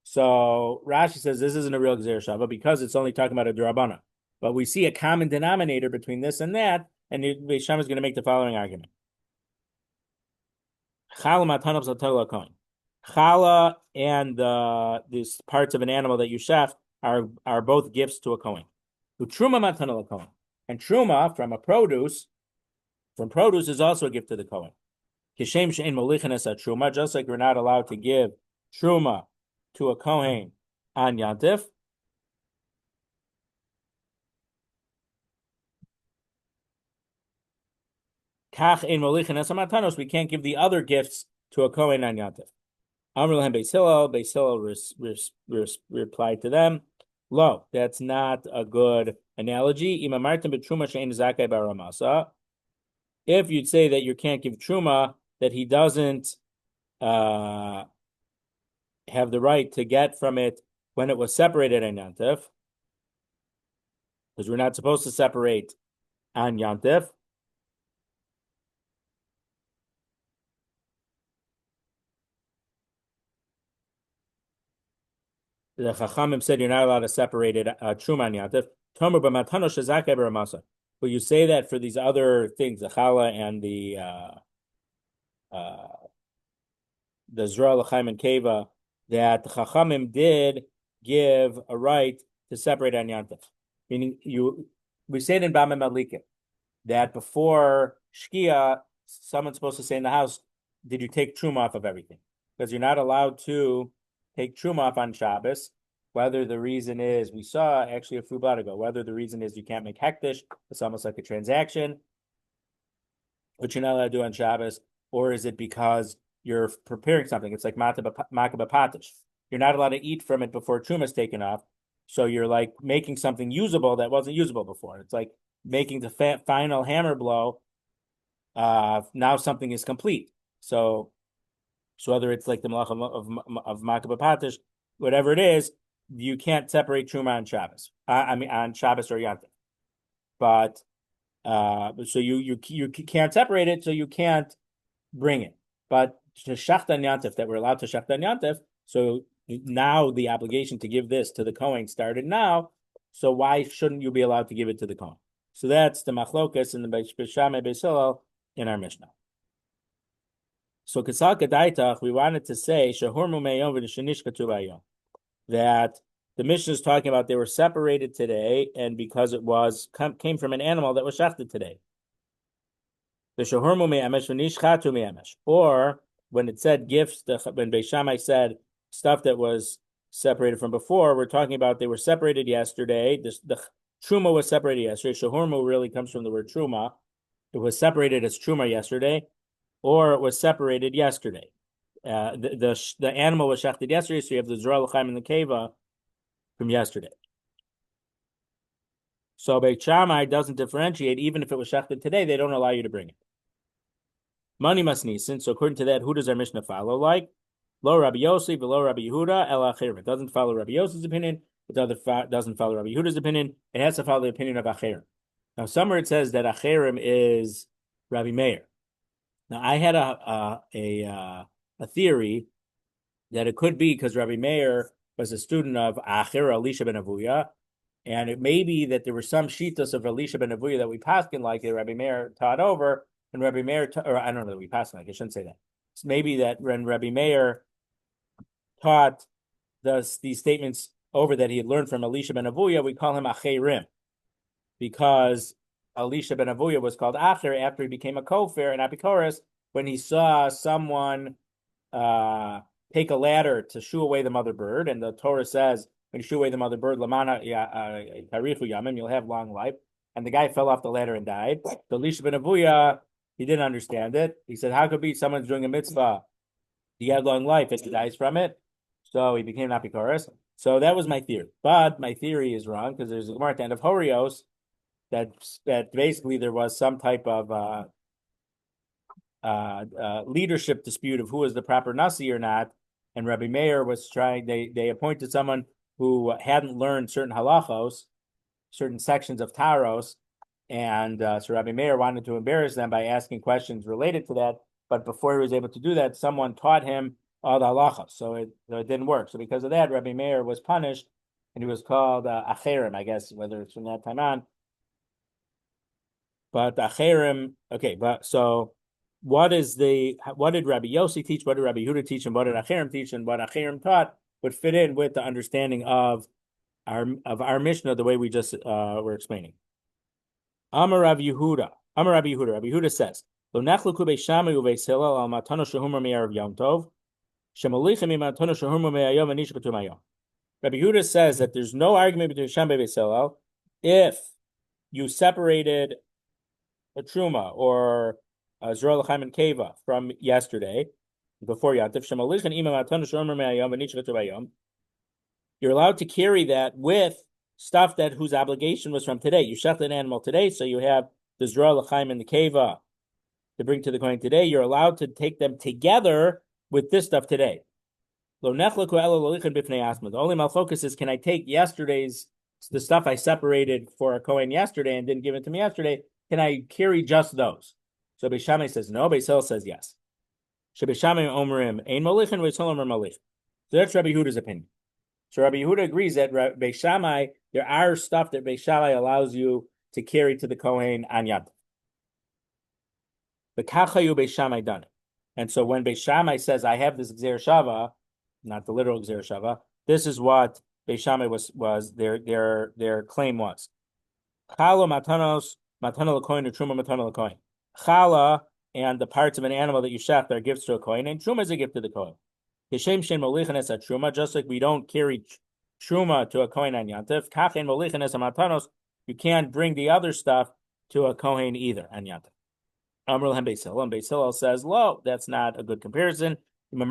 So Rashi says this isn't a real Gzer Shava because it's only talking about a Durabana. But we see a common denominator between this and that, and Beis Shammai is going to make the following argument. Chala and these parts of an animal that you chef are both gifts to a Kohen. Trumah matana Kohen. And truma from produce is also a gift to the Kohen. Kishem she'en molichanes truma, just like we're not allowed to give truma to a Kohen on Yantif. Kach ein molichanes matanos, we can't give the other gifts to a Kohen on Yantif. Amr lahem Beis Hillel replied to them, "Lo, that's not a good analogy. Imamartim betruma she'en zakai baramasa. If you'd say that you can't give truma, that he doesn't have the right to get from it when it was separated on Yantif, because we're not supposed to separate on Yantif." The Chachamim said you're not allowed to separate it truma on Yantif. Tomer b'matano shezakai baramasa. But you say that for these other things, the challah and the Zerah L'chaim and Keva, that the Chachamim did give a right to separate on Yantif. Meaning, we say it in Bama Malika that before Shkia, someone's supposed to say in the house, "Did you take truma off of everything?" Because you're not allowed to take truma off on Shabbos. Whether the reason is, we saw actually a few blot ago, whether the reason is you can't make hektish, it's almost like a transaction, which you're not allowed to do on Shabbos, or is it because you're preparing something? It's like makabah patish. You're not allowed to eat from it before truma is taken off. So you're like making something usable that wasn't usable before. It's like making the final hammer blow. Now something is complete. So whether it's like the malach of makabah patish, whatever it is, you can't separate truma on Shabbos. On Shabbos or Yantif. But so you can't separate it, so you can't bring it. But to shecht on Yantif, that we're allowed to shecht on Yantif, so now the obligation to give this to the Kohen started now. So why shouldn't you be allowed to give it to the Kohen? So that's the machlokas in the Beis Shammai Beis Hillel in our Mishnah. So Kesal Kedaitach, we wanted to say Shehormu Meyom v'Nishanishkatu Bayom, that the Mishnah is talking about they were separated today, and because it came from an animal that was shechted today. The Shehormu Me'amesh v'Nishchatu Me'amesh, or when it said gifts, when Beis Shammai said stuff that was separated from before, we're talking about they were separated yesterday. The truma was separated yesterday. Shehormu really comes from the word truma. It was separated as truma yesterday, or it was separated yesterday. The animal was shechted yesterday, so you have the Zerah L'chaim and the Keva from yesterday. So Beit Shammai doesn't differentiate. Even if it was shechted today, they don't allow you to bring it. Money must nisin. So according to that, who does our Mishnah follow? Like lo Rabbi Yossi, below Rabbi Yehuda, el acher. It doesn't follow Rabbi Yossi's opinion. It doesn't follow Rabbi Yehuda's opinion. It has to follow the opinion of acher. Now, somewhere it says that acherim is Rabbi Meir. Now, I had a theory that it could be because Rabbi Meir was a student of Acher Elisha ben Avuya, and it may be that there were some shitas of Elisha ben Avuya that we paskin like that Rabbi Meir taught over, and Rabbi Meir, or I don't know that we paskin like, I shouldn't say that. It's maybe that when Rabbi Meir taught these statements over that he had learned from Elisha ben Avuya, we call him Acherim, because Elisha ben Avuya was called Acher after he became a kofir and Apikoros when he saw someone take a ladder to shoo away the mother bird, and the Torah says when you shoo away the mother bird, Lamana Tarichu Yamim, you'll have long life. And the guy fell off the ladder and died. So Elisha ben Avuya, he didn't understand it. He said, "How could it be someone's doing a mitzvah? You have long life if he dies from it." So he became an Apikoros. So that was my theory, but my theory is wrong because there's a Gemara at the end of Horios that basically there was some type of leadership dispute of who was the proper nasi or not, and Rabbi Meir was trying. They appointed someone who hadn't learned certain halachos, certain sections of taros, and so Rabbi Meir wanted to embarrass them by asking questions related to that. But before he was able to do that, someone taught him all the halachos, so it didn't work. So because of that, Rabbi Meir was punished, and he was called acherim, I guess, whether it's from that time on. But acherim, okay. But so, what did Rabbi Yossi teach? What did Rabbi Yehuda teach? And what did acherim teach? And what acherim taught would fit in with the understanding of our Mishnah, the way we just were explaining. Amar Rabbi Yehuda. Rabbi Yehuda says, "Lo nechluku beishami uveis hillel al matano shehumar me'arav yom tov, shemalichem matano shehumar me'ayom anishchatu mayom." Rabbi Yehuda says that there's no argument between Sham and Beis Hillel if you separated a trumah or a Zerah L'chaim and Keva from yesterday, before Yantif, Shemalichem imam matano shehumar me'ayom anishchatu mayom. You're allowed to carry that with stuff that whose obligation was from today. You shechted an animal today, so you have the Zerah L'chaim and the Keva to bring to the Kohen today. You're allowed to take them together with this stuff today. The only malfocus is, can I take the stuff I separated for a Kohen yesterday and didn't give it to me yesterday? Can I carry just those? So Beis Shammai says no. Beis Hillel says yes. Beis Shammai omrim ein molichin, Beis Hillel omer molich. So that's Rabbi Yehuda's opinion. So Rabbi Yehuda agrees that Beis Shammai, there are stuff that Beis Shammai allows you to carry to the Kohen on Yom Tov. The kachayu Beis Shammai done it. And so when Beis Shammai says, I have this Gzer Shava, not the literal Gzer Shava, this is what Beis Shammai was their claim was. Chala matanos, matana l'kohen, or truma matana l'kohen. Chala and the parts of an animal that you shecht are gifts to a kohen, and truma is a gift to the kohen. Hishem shen molichin es a truma, just like we don't carry truma to a kohen on yantif. Kachen molichin es a matanos, you can't bring the other stuff to a kohen either on yantif. Amr l'hem Beis Hillel, and Beis Hillel says, "Lo, that's not a good comparison. You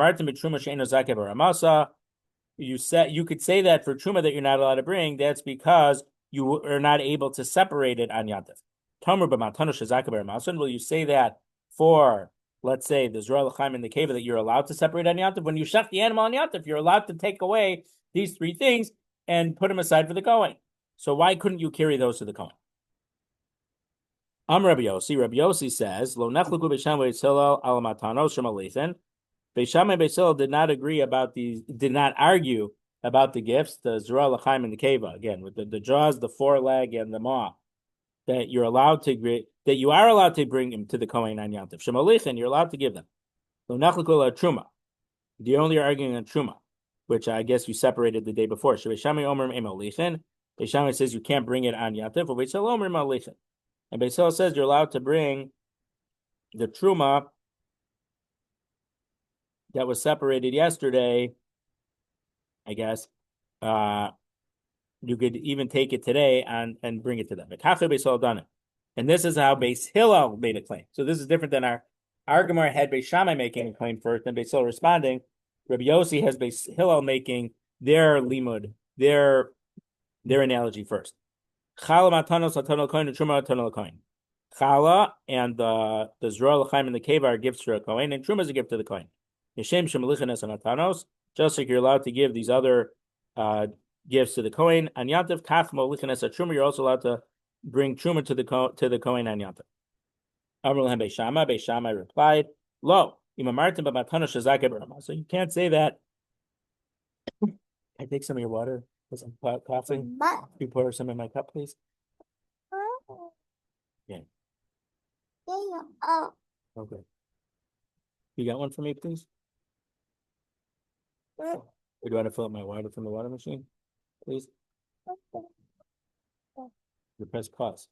could say that for truma that you're not allowed to bring. That's because you are not able to separate it on yantif. Will you say that for, let's say, the Zerah L'chaim and the Keva that you're allowed to separate on yantif? When you shech the animal on yantif, you're allowed to take away these three things and put them aside for the Kohen. So why couldn't you carry those to the Kohen?" Rabbi Yossi says, "Lo nechluku Beis Shammai Beis Hillel al matanos shemalichin." Beis Shammai and Beis Hillel did not argue about the gifts, the Zerah L'chaim and the Keva, again, with the jaws, the foreleg, and the maw, that you are allowed to bring them to the Kohen on Yom Tov. Shemalichin, you're allowed to give them. Lo nechluku la truma. The only arguing on truma, which I guess you separated the day before. Beis Shammai omer emolichin. Beis Shammai says you can't bring it on Yom Tov. Beis Hillel omer emolichin. And Beis Hillel says you're allowed to bring the truma that was separated yesterday, I guess. You could even take it today and bring it to them. Beis Hillel done it. And this is how Beis Hillel made a claim. So this is different than our Gemara had Beis Shammai making a claim first and Beis Hillel responding. Rabbi Yossi has Beis Hillel making their limud, their analogy first. Chala matanos latanol kohen and truma latanol kohen. Chala and the zroa l'chaim and the cave are gifts for a kohen, and truma is a gift to the kohen. Yeshem shemalichanes and atanos, just like you're allowed to give these other gifts to the kohen. And yantiv kach malichanes a truma, you're also allowed to bring truma to the kohen and yantiv. Amar lehem Beishama replied, "Lo, imamartim b'matanos shazake b'rama." So you can't say that. Can I take some of your water? Because I'm coughing. But You pour some in my cup, please. Yeah. oh, Okay. You got one for me, please? Or do you want to fill up my water from the water machine, please? You press pause.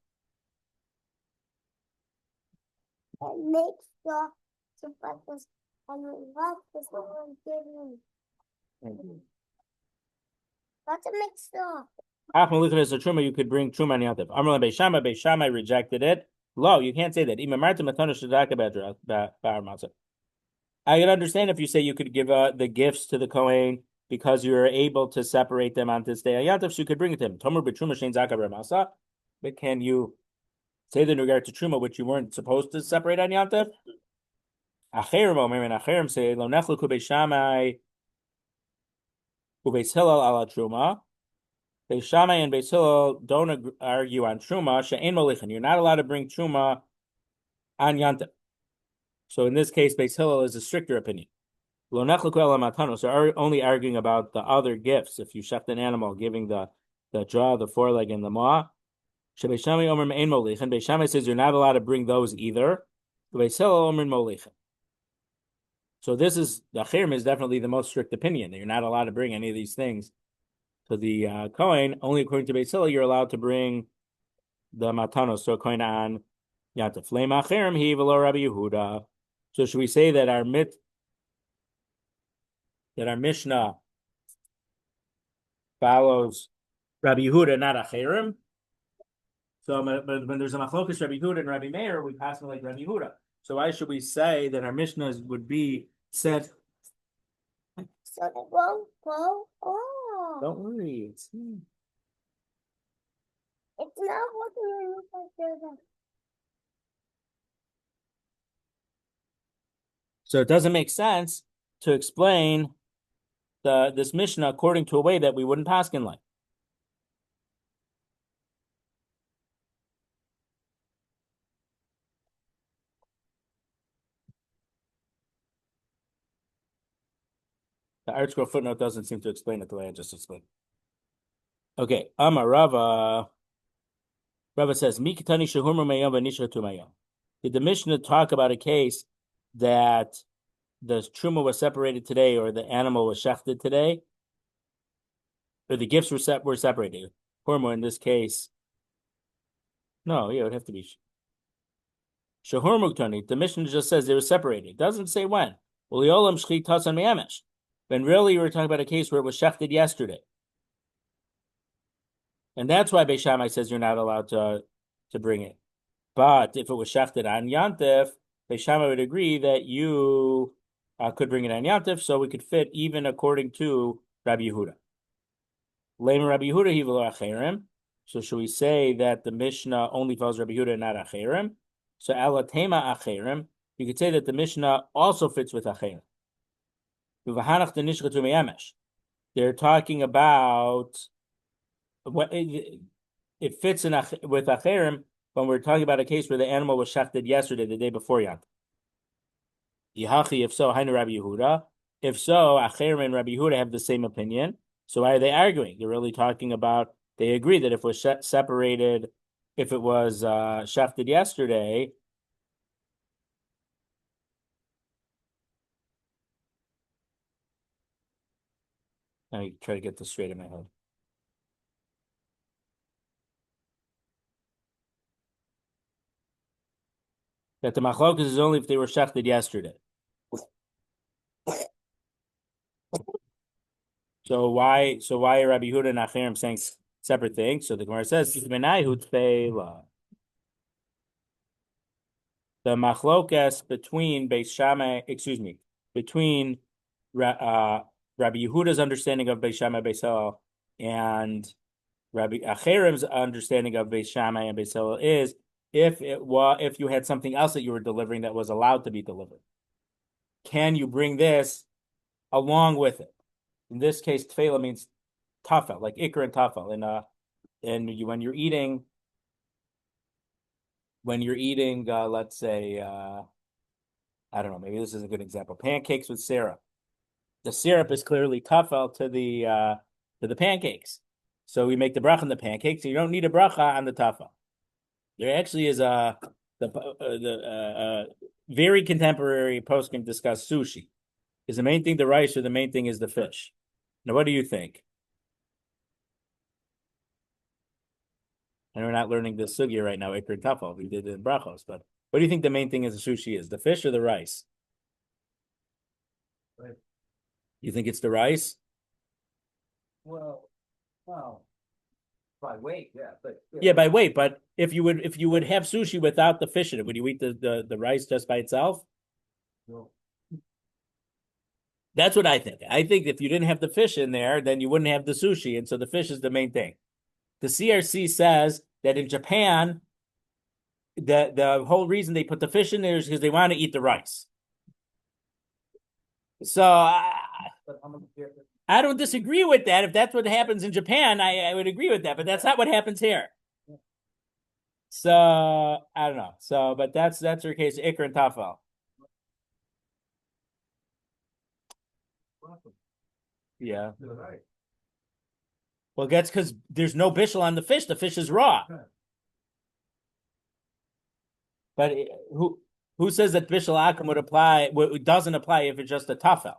it makes the breakfast and what is the one giving? Thank you. That's a mixed up. Half malichin is a truma, you could bring truma and yantiv. Amar Beishama rejected it. Lo, you can't say that. I can understand if you say you could give the gifts to the kohen because you are able to separate them on this day. Yantiv, so you could bring it to him. Tomer b'truma shein zaka b'masa. But can you say that in regard to truma, which you weren't supposed to separate on yantiv? Acherim omer and acherim say lo nechlu Beishamai ubeis Hillel ala truma. Beis Shammai and Beis Hillel don't argue on truma. She'ein molichin. You're not allowed to bring truma on yantiv. So in this case, Beis Hillel is a stricter opinion. Lo nechlu ela matanos. So only arguing about the other gifts. If you shecht an animal, giving the jaw, the foreleg, and the maw. Beis Shammai omer ein molichin. Beis Shammai says you're not allowed to bring those either. Beis Hillel omer molichin. So this is the achirim is definitely the most strict opinion. You're not allowed to bring any of these things to the kohen. Only according to Beis Hillel, you're allowed to bring the matanos to a kohen on yantif. Flame achirim he v'lo Rabbi Yehuda. So should we say that our Mishnah follows Rabbi Yehuda, not achirim? So but when there's a machlokas Rabbi Yehuda and Rabbi Meir, we pass it like Rabbi Yehuda. So why should we say that our Mishnahs would be set? So they won't go on. Don't worry. It's not what we look like. So it doesn't make sense to explain this Mishnah according to a way that we wouldn't paskin like. The ArtScroll footnote doesn't seem to explain it the way I just explained. Okay, Amar Rava. Rava says, "Mikatani shehumru mayom v'nishchatu mayom." Did the Mishnah talk about a case that the truma was separated today, or the animal was shechted today, or the gifts were separated? Hormo in this case. No, yeah, it would have to be shehur muktani. The Mishnah just says they were separated. It doesn't say when. Uliolam shchitas and miyamesh. When really we're talking about a case where it was shechted yesterday. And that's why Beis Shammai says you're not allowed to bring it. But if it was shechted on Yantif, Beis Shammai would agree that you could bring it on Yantif, so we could fit even according to Rabbi Yehuda. Lema Rabbi Yehuda he v'lo acherim. So should we say that the Mishnah only follows Rabbi Yehuda and not acherim? So alatema acherim, you could say that the Mishnah also fits with acherim. They're talking about what it fits in with acherim when we're talking about a case where the animal was shechted yesterday, the day before Yant. Yihachi, if so, Hainu Rabbi Yehuda. If so, acherim and Rabbi Yehuda have the same opinion. So why are they arguing? They're really talking about, they agree that if it was separated, if it was shechted yesterday, let me try to get this straight in my head. That the machlokas is only if they were shechted yesterday. So why are Rabbi Yehuda and Acherim saying separate things? So the Gemara says the machlokas between Beis Shammai, between Rabbi Yehuda's understanding of Beis Shammai Beis Hillel and Rabbi Acherim's understanding of Beis Shammai and Beis Hillel is if you had something else that you were delivering that was allowed to be delivered, can you bring this along with it? In this case, tefillah means tafel, like ikr and tafel. When you're eating, let's say, I don't know, maybe this is a good example. Pancakes with syrup. The syrup is clearly tafel to the pancakes. So we make the bracha on the pancakes. So you don't need a bracha on the tafel. There actually is the very contemporary post can discuss sushi. Is the main thing the rice or the main thing is the fish? Now, what do you think? And we're not learning the sugya right now, ikr tafel. We did it in brachos, but what do you think the main thing is the sushi is? The fish or the rice? Right. You think it's the rice? Well, by weight, yeah, but Yeah, by weight. But if you would have sushi without the fish in it, would you eat the rice just by itself? no. That's what I think. I think if you didn't have the fish in there, then you wouldn't have the sushi, and so the fish is the main thing. The CRC says that in Japan, the whole reason they put the fish in there is because they want to eat the rice. So But I'm gonna get it. I don't disagree with that. If that's what happens in Japan, I would agree with that, but that's not what happens here. So I don't know. So, but that's her case, ikr and tafel. Yeah. You're right. Well, that's because there's no bishul on the fish. The fish is raw. But who says that bishul akum would apply? It doesn't apply if it's just a tafel.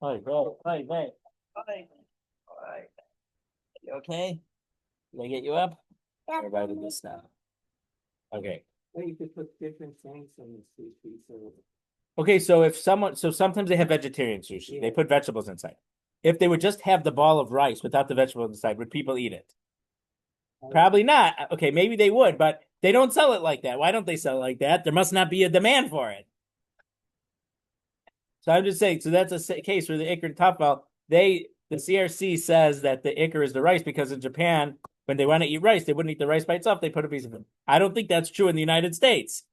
Hey. You okay? Did I get you up? Yeah. Everybody did this now. Okay. Well, you could put different things on the sushi, so. Okay, so sometimes they have vegetarian sushi. They put vegetables inside. If they would just have the ball of rice without the vegetables inside, would people eat it? Probably not. Okay, maybe they would, but they don't sell it like that. Why don't they sell it like that? There must not be a demand for it. So I'm just saying, so that's a case where the ikr and tafel, the CRC says that the ikr is the rice because in Japan, when they want to eat rice, they wouldn't eat the rice by itself. They put a piece of it. I don't think that's true in the United States.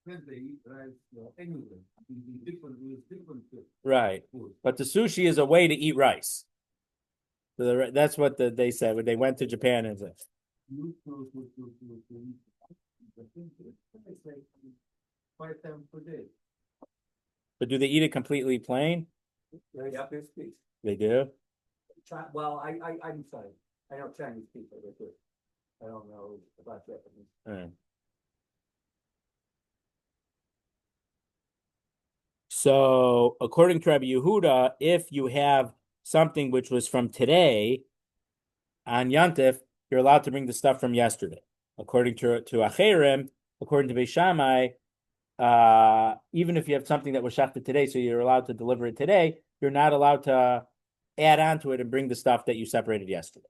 They eat rice anyway. Different Right. food. But the sushi is a way to eat rice. So that's what they said when they went to Japan and said. It's like 5 times per day. But do they eat it completely plain? Rice Krispies. They do. Well, I'm sorry. I know Chinese people that do. I don't know about Japanese. Right. So, according to Rabbi Yehuda, if you have something which was from today on Yantif, you're allowed to bring the stuff from yesterday. According to Acherim, according to Beis Shammai, even if you have something that was shafted today, so you're allowed to deliver it today, you're not allowed to add on to it and bring the stuff that you separated yesterday.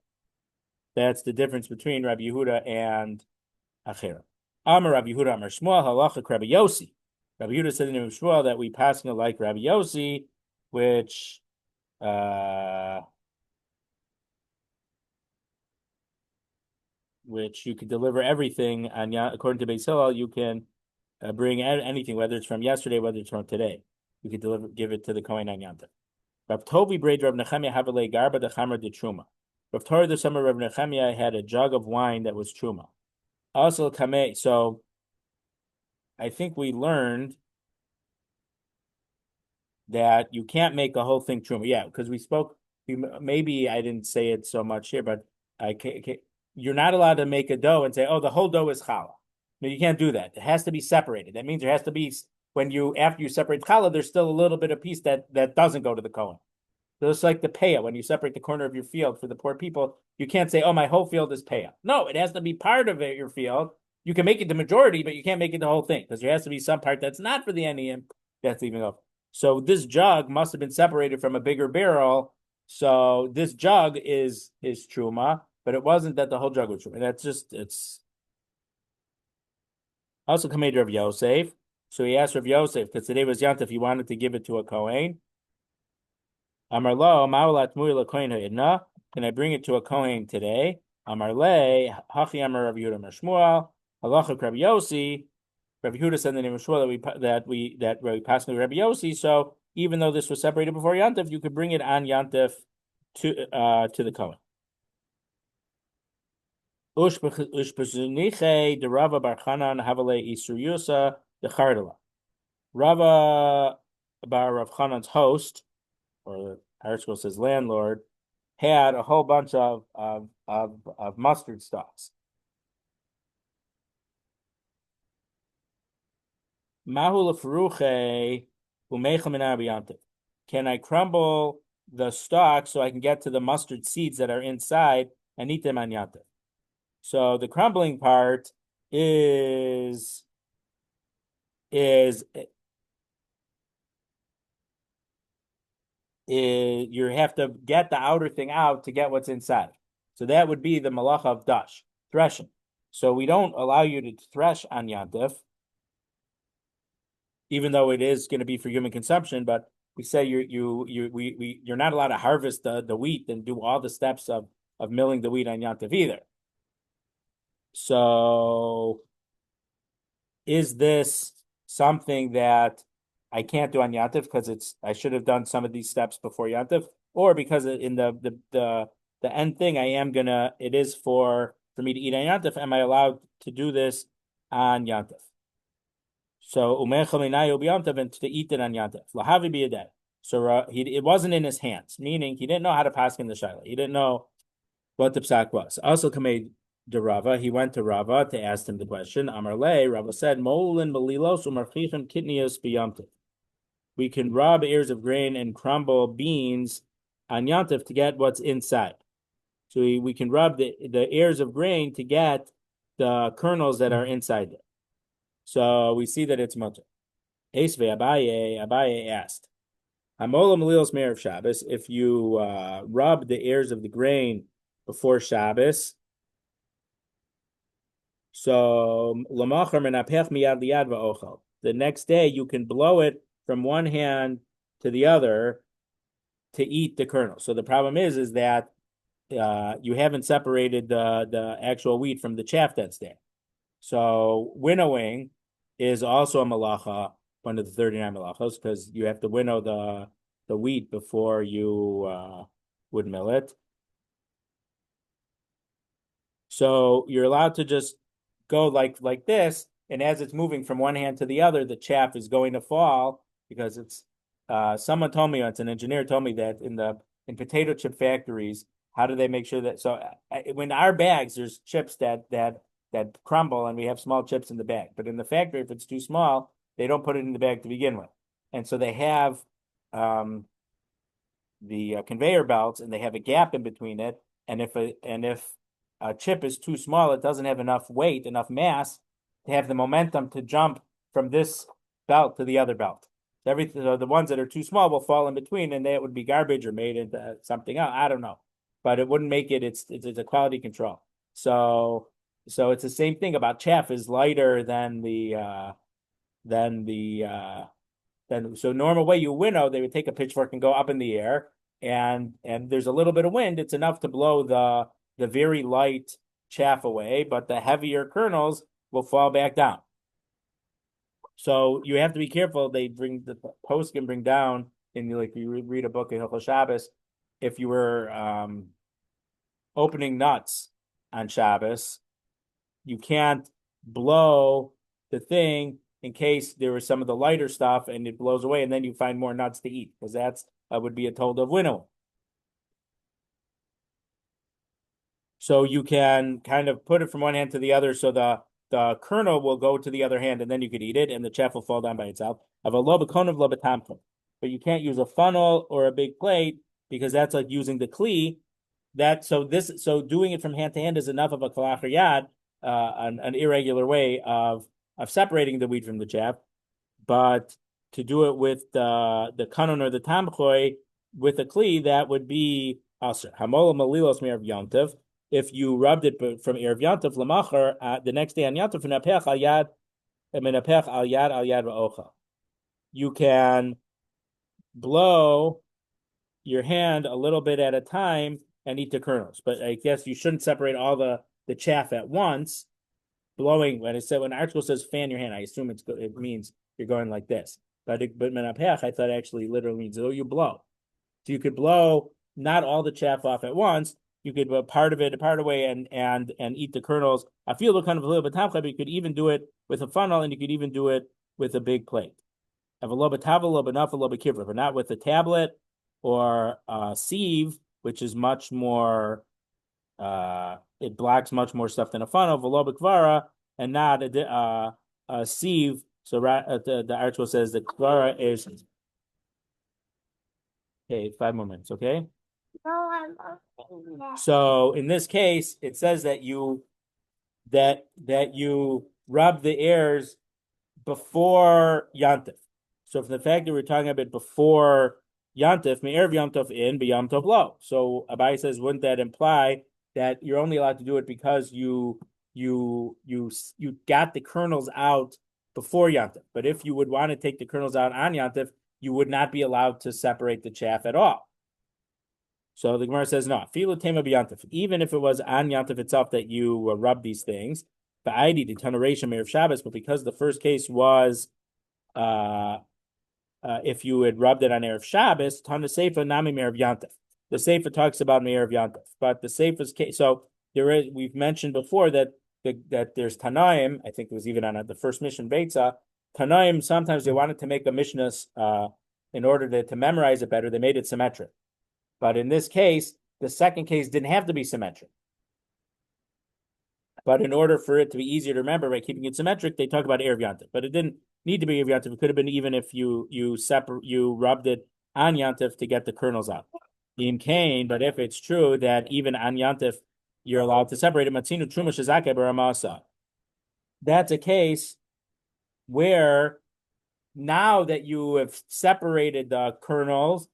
That's the difference between Rabbi Yehuda and Acherim. Amar Rabbi Yehuda, Amar Shmuel, halacha Rabbi Yossi. Rabbi Yehuda said in the Shmuel that we pass it like Rabbi Yossi, which you could deliver everything, and according to Beis Hillel, you can bring anything, whether it's from yesterday, whether it's from today. You could give it to the Kohen on Yantav. Rav Tovi braid Rav Nechemia havelei garba de chamer de truma. Rav Torah the summer Rav Nechemia had a jug of wine that was truma. Also kameh. So I think we learned that you can't make a whole thing truma. Yeah, because we spoke. Maybe I didn't say it so much here, but you're not allowed to make a dough and say, "Oh, the whole dough is challah." No, you can't do that. It has to be separated. That means there has to be after you separate challah, there's still a little bit of piece that doesn't go to the Kohen. So it's like the payah. When you separate the corner of your field for the poor people, you can't say, "Oh, my whole field is payah." No, it has to be part of your field. You can make it the majority, but you can't make it the whole thing because there has to be some part that's not for the NEM that's leaving off. So this jug must have been separated from a bigger barrel. So this jug is truma, but it wasn't that the whole jug was truma. That's just it's also Kamed Rav Yosef. So he asked Rav Yosef, because today was Yantif, he wanted to give it to a Kohen. Amar lo, ma'ulat mu'ila kohen ha'idna. Can I bring it to a Kohen today? Amar le, hachi amar Rav Yehuda Amar Shmuel, halacha Rabbi Yossi. Rabbi Yehuda said in the name of Shmuel that we passed through Rabbi Yossi. So even though this was separated before Yantif, you could bring it on Yantif to the Kohen. Ushpezuniche de Rava Bar Chanan Havale Isur the Chardala. Rava Bar Rav Chanan's host, or our school says landlord, had a whole bunch of mustard stalks. Mahu leferuche umecha min abiyantiv. Can I crumble the stalks so I can get to the mustard seeds that are inside and eat them on yantiv? So the crumbling part is you have to get the outer thing out to get what's inside. So that would be the malacha of dash, threshing. So we don't allow you to thresh on yantif, even though it is going to be for human consumption. But we say you're not allowed to harvest the wheat and do all the steps of milling the wheat on yantif either. So is this something that I can't do on yantif because I should have done some of these steps before yantif, or because in the end thing it is for me to eat on yantif? Am I allowed to do this on yantif? So umecha and to eat it on yantif. Lahavi biyadeh. So it wasn't in his hands, meaning he didn't know how to pass in the shaila. He didn't know what the psak was. Also, kamei de Rava, he went to Rava to ask him the question. Amar le, Rava said, Molin malilos umarchichem kitnios biyamtiv. We can rub ears of grain and crumble beans on yantiv to get what's inside. So we can rub the ears of grain to get the kernels that are inside it. So we see that it's mutter. Esve Abaye asked, Hamola malilos meir of Shabbos, if you rub the ears of the grain before Shabbos, so the next day you can blow it from one hand to the other to eat the kernel. So the problem is that you haven't separated the actual wheat from the chaff that's there. So winnowing is also a malacha, one of the 39 malachos, because you have to winnow the wheat before you would mill it. So you're allowed to just go like this, and as it's moving from one hand to the other, the chaff is going to fall because it's. Someone told me, it's an engineer told me that in potato chip factories, how do they make sure that? So when our bags, there's chips that crumble, and we have small chips in the bag. But in the factory, if it's too small, they don't put it in the bag to begin with, and so they have the conveyor belts, and they have a gap in between it, and if a chip is too small, it doesn't have enough weight, enough mass to have the momentum to jump from this belt to the other belt. So the ones that are too small will fall in between, and that would be garbage or made into something else. I don't know, but it wouldn't make it. It's a quality control. So it's the same thing about chaff is lighter than so normal way you winnow, they would take a pitchfork and go up in the air, and there's a little bit of wind. It's enough to blow the very light chaff away, but the heavier kernels will fall back down. So you have to be careful. They bring the post can bring down you read a book in Hilchos Shabbos, if you were opening nuts on Shabbos, you can't blow the thing in case there was some of the lighter stuff and it blows away, and then you find more nuts to eat, because that's would be a told of winnowing. So you can kind of put it from one hand to the other, so the kernel will go to the other hand, and then you could eat it, and the chaff will fall down by itself. But you can't use a funnel or a big plate, because that's like using the kli. So doing it from hand to hand is enough of a kalach yad, an irregular way of separating the wheat from the chaff. But to do it with the kanon or the tamchoy with a kli, that would be aser. Hamola malilos me'er yantiv. If you rubbed it from Erev Yantif Lamachar, the next day on Yantif, menapech al yad va'ochel. You can blow your hand a little bit at a time and eat the kernels. But I guess you shouldn't separate all the chaff at once. Blowing, when when article says fan your hand, I assume it means you're going like this. But menapech, I thought actually literally means you blow. So you could blow not all the chaff off at once. You could part of it, part away, and eat the kernels. I feel kind of a little bit but you could even do it with a funnel, and you could even do it with a big plate. Have a little bit tava, a little bit enough, a little bit kivra, but not with a tablet or a sieve, which is much more. It blocks much more stuff than a funnel. V'lo b'kvara, and not a sieve. So the article says the kvara is. Okay, 5 more minutes. Okay. No, I'm opening that. So in this case, it says that that you rub the ears before Yantif. So from the fact that we're talking about before Yantif, me'erev Yantif in, b'Yom Tov lo. So Abai says, wouldn't that imply that you're only allowed to do it because you got the kernels out before Yantif? But if you would want to take the kernels out on Yantif, you would not be allowed to separate the chaff at all. So the Gemara says, no, even if it was on Yantif itself that you rub these things, but because the first case was if you had rubbed it on Erev Shabbos, Tana Seifa Nami Me'erev Yantif. The Seifa talks about Me'erev Yantif, but the Seifa's case, so we've mentioned before that there's Tanaim, I think it was even on the first mission Beitza, Tanaim, sometimes they wanted to make a Mishnah in order to memorize it better, they made it symmetric. But in this case, the second case didn't have to be symmetric. But in order for it to be easier to remember by keeping it symmetric, they talk about Erev Yantif. But it didn't need to be Erev Yantif. It could have been even if you rubbed it on Yantif to get the kernels out. In Cain, but if it's true that even on Yantif you're allowed to separate it, Matzinu Trumah Shazake Baramasa. That's a case where now that you have separated the kernels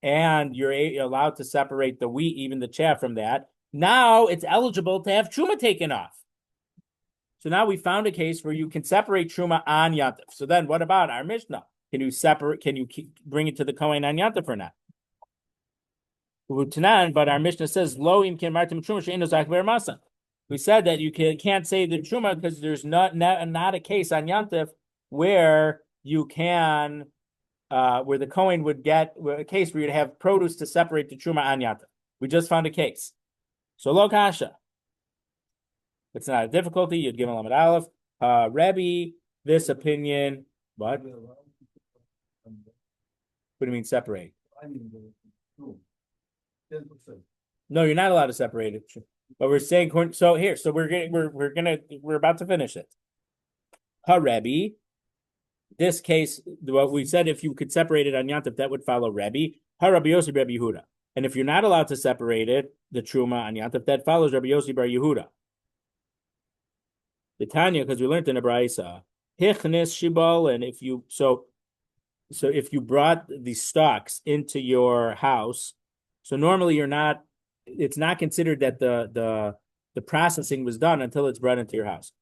and you're allowed to separate the wheat, even the chaff from that, now it's eligible to have truma taken off. So now we found a case where you can separate truma on yantif. So then what about our Mishnah? Can you bring it to the Kohen on yantif or not? But our Mishnah says, Lo im ken martim truma she'eno zak masa. We said that you can't say the truma because there's not a case on yantif where you can where the Kohen would get a case where you'd have produce to separate the truma on yantif. We just found a case. So lo kasha. It's not a difficulty. You'd give a lamed aleph. Rabbi, this opinion. What? What do you mean separate? No, you're not allowed to separate it. But we're saying so here. So we're about to finish it. Rabbi. This case, what we said, if you could separate it on yantif, that would follow Rabbi. Rabbi Yossi, Rabbi Yehuda. And if you're not allowed to separate it, the truma on yantif, that follows Rabbi Yossi bar Yehuda. The Tanya, because we learned in the Brayisa, hichnis shibol, and if you brought the stalks into your house, so normally it's not considered that the processing was done until it's brought into your house.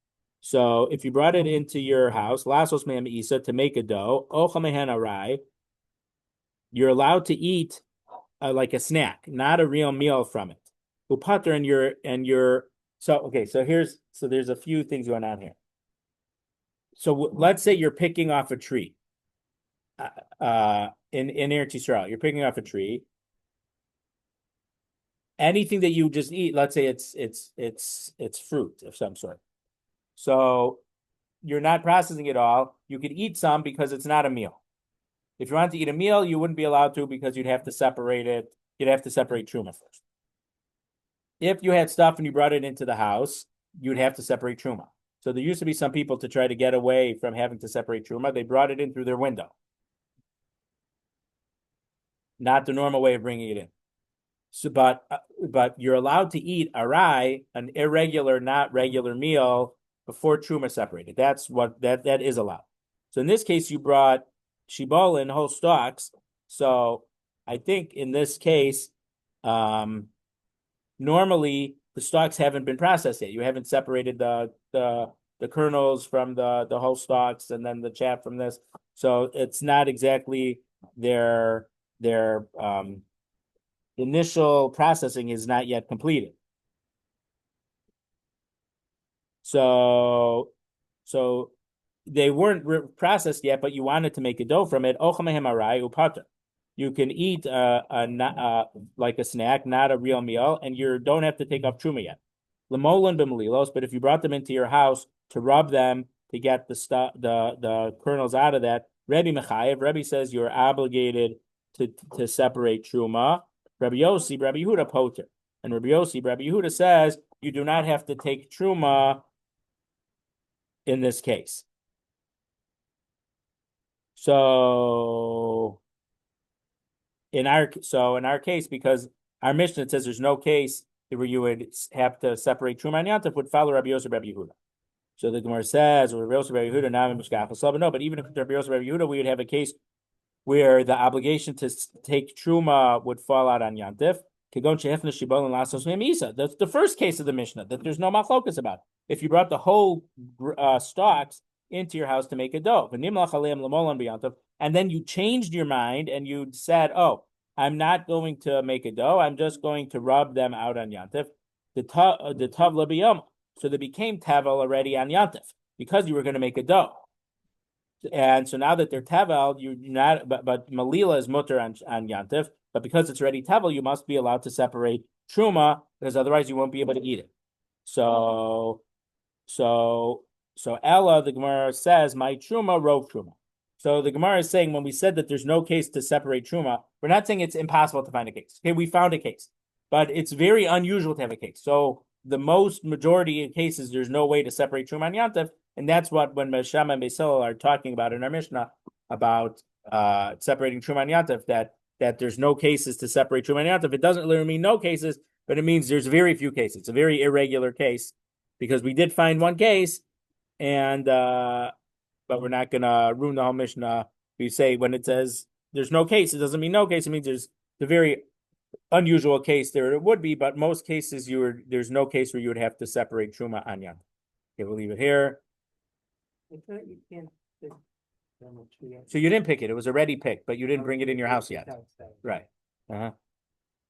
So if you brought it into your house, lasos me'am isa, to make a dough, ocha mehen arai, you're allowed to eat like a snack, not a real meal from it. Upater and your so there's a few things going on here. So let's say you're picking off a tree. In Eretz Yisrael, you're picking off a tree. Anything that you just eat, let's say it's fruit of some sort. So you're not processing it all. You could eat some because it's not a meal. If you want to eat a meal, you wouldn't be allowed to because you'd have to separate it. You'd have to separate truma first. If you had stuff and you brought it into the house, you'd have to separate truma. So there used to be some people to try to get away from having to separate truma. They brought it in through their window. Not the normal way of bringing it in. So, but you're allowed to eat arai, an irregular, not regular meal, before truma separated. That's what that is allowed. So in this case, you brought shibbolin, whole stalks. So I think in this case, normally the stalks haven't been processed yet. You haven't separated the the kernels from the whole stalks and then the chaff from this. So it's not exactly their initial processing is not yet completed. So they weren't processed yet, but you wanted to make a dough from it. You can eat like a snack, not a real meal, and you don't have to take off truma yet. Lemolan b'melilos, but if you brought them into your house to rub them to get the kernels out of that, Rabbi says you're obligated to separate truma. Rabbi Yehuda poter, and Rabbi Yehuda says you do not have to take truma in this case. So in our case, because our Mishnah says there's no case where you would have to separate truma and yantif, would follow Rabbi Yosef, Rabbi Yehuda. So the Gemara says, or Rabbi Yosef, Rabbi Yehuda, now no, but even if Rabbi Yosef, Rabbi Yehuda, we would have a case where the obligation to take truma would fall out on yantif. That's the first case of the Mishnah that there's no machlokas about. If you brought the whole stalks into your house to make a dough, and then you changed your mind and you said, "Oh, I'm not going to make a dough. I'm just going to rub them out on yantif." The tavla biyom, so they became tavel already on yantif because you were going to make a dough. And so now that they're tavel, you're not. But malila is mutter on yantif. But because it's already tavel, you must be allowed to separate truma because otherwise you won't be able to eat it. So Ella, the Gemara says, my truma, rove truma. So the Gemara is saying when we said that there's no case to separate truma, we're not saying it's impossible to find a case. Okay, we found a case, but it's very unusual to have a case. So the majority of cases, there's no way to separate truma and yantif, and that's what when Meshama and Beisil are talking about in our Mishnah about separating truma and yantif, that there's no cases to separate truma and yantif. It doesn't literally mean no cases, but it means there's very few cases. It's a very irregular case because we did find one case, and but we're not gonna ruin the whole Mishnah. We say when it says there's no case, it doesn't mean no case. It means there's the very unusual case there. It would be, but most cases there's no case where you would have to separate truma and yantif. Okay, we'll leave it here. You can't. So you didn't pick it; it was already picked, but you didn't bring it in your house yet, right?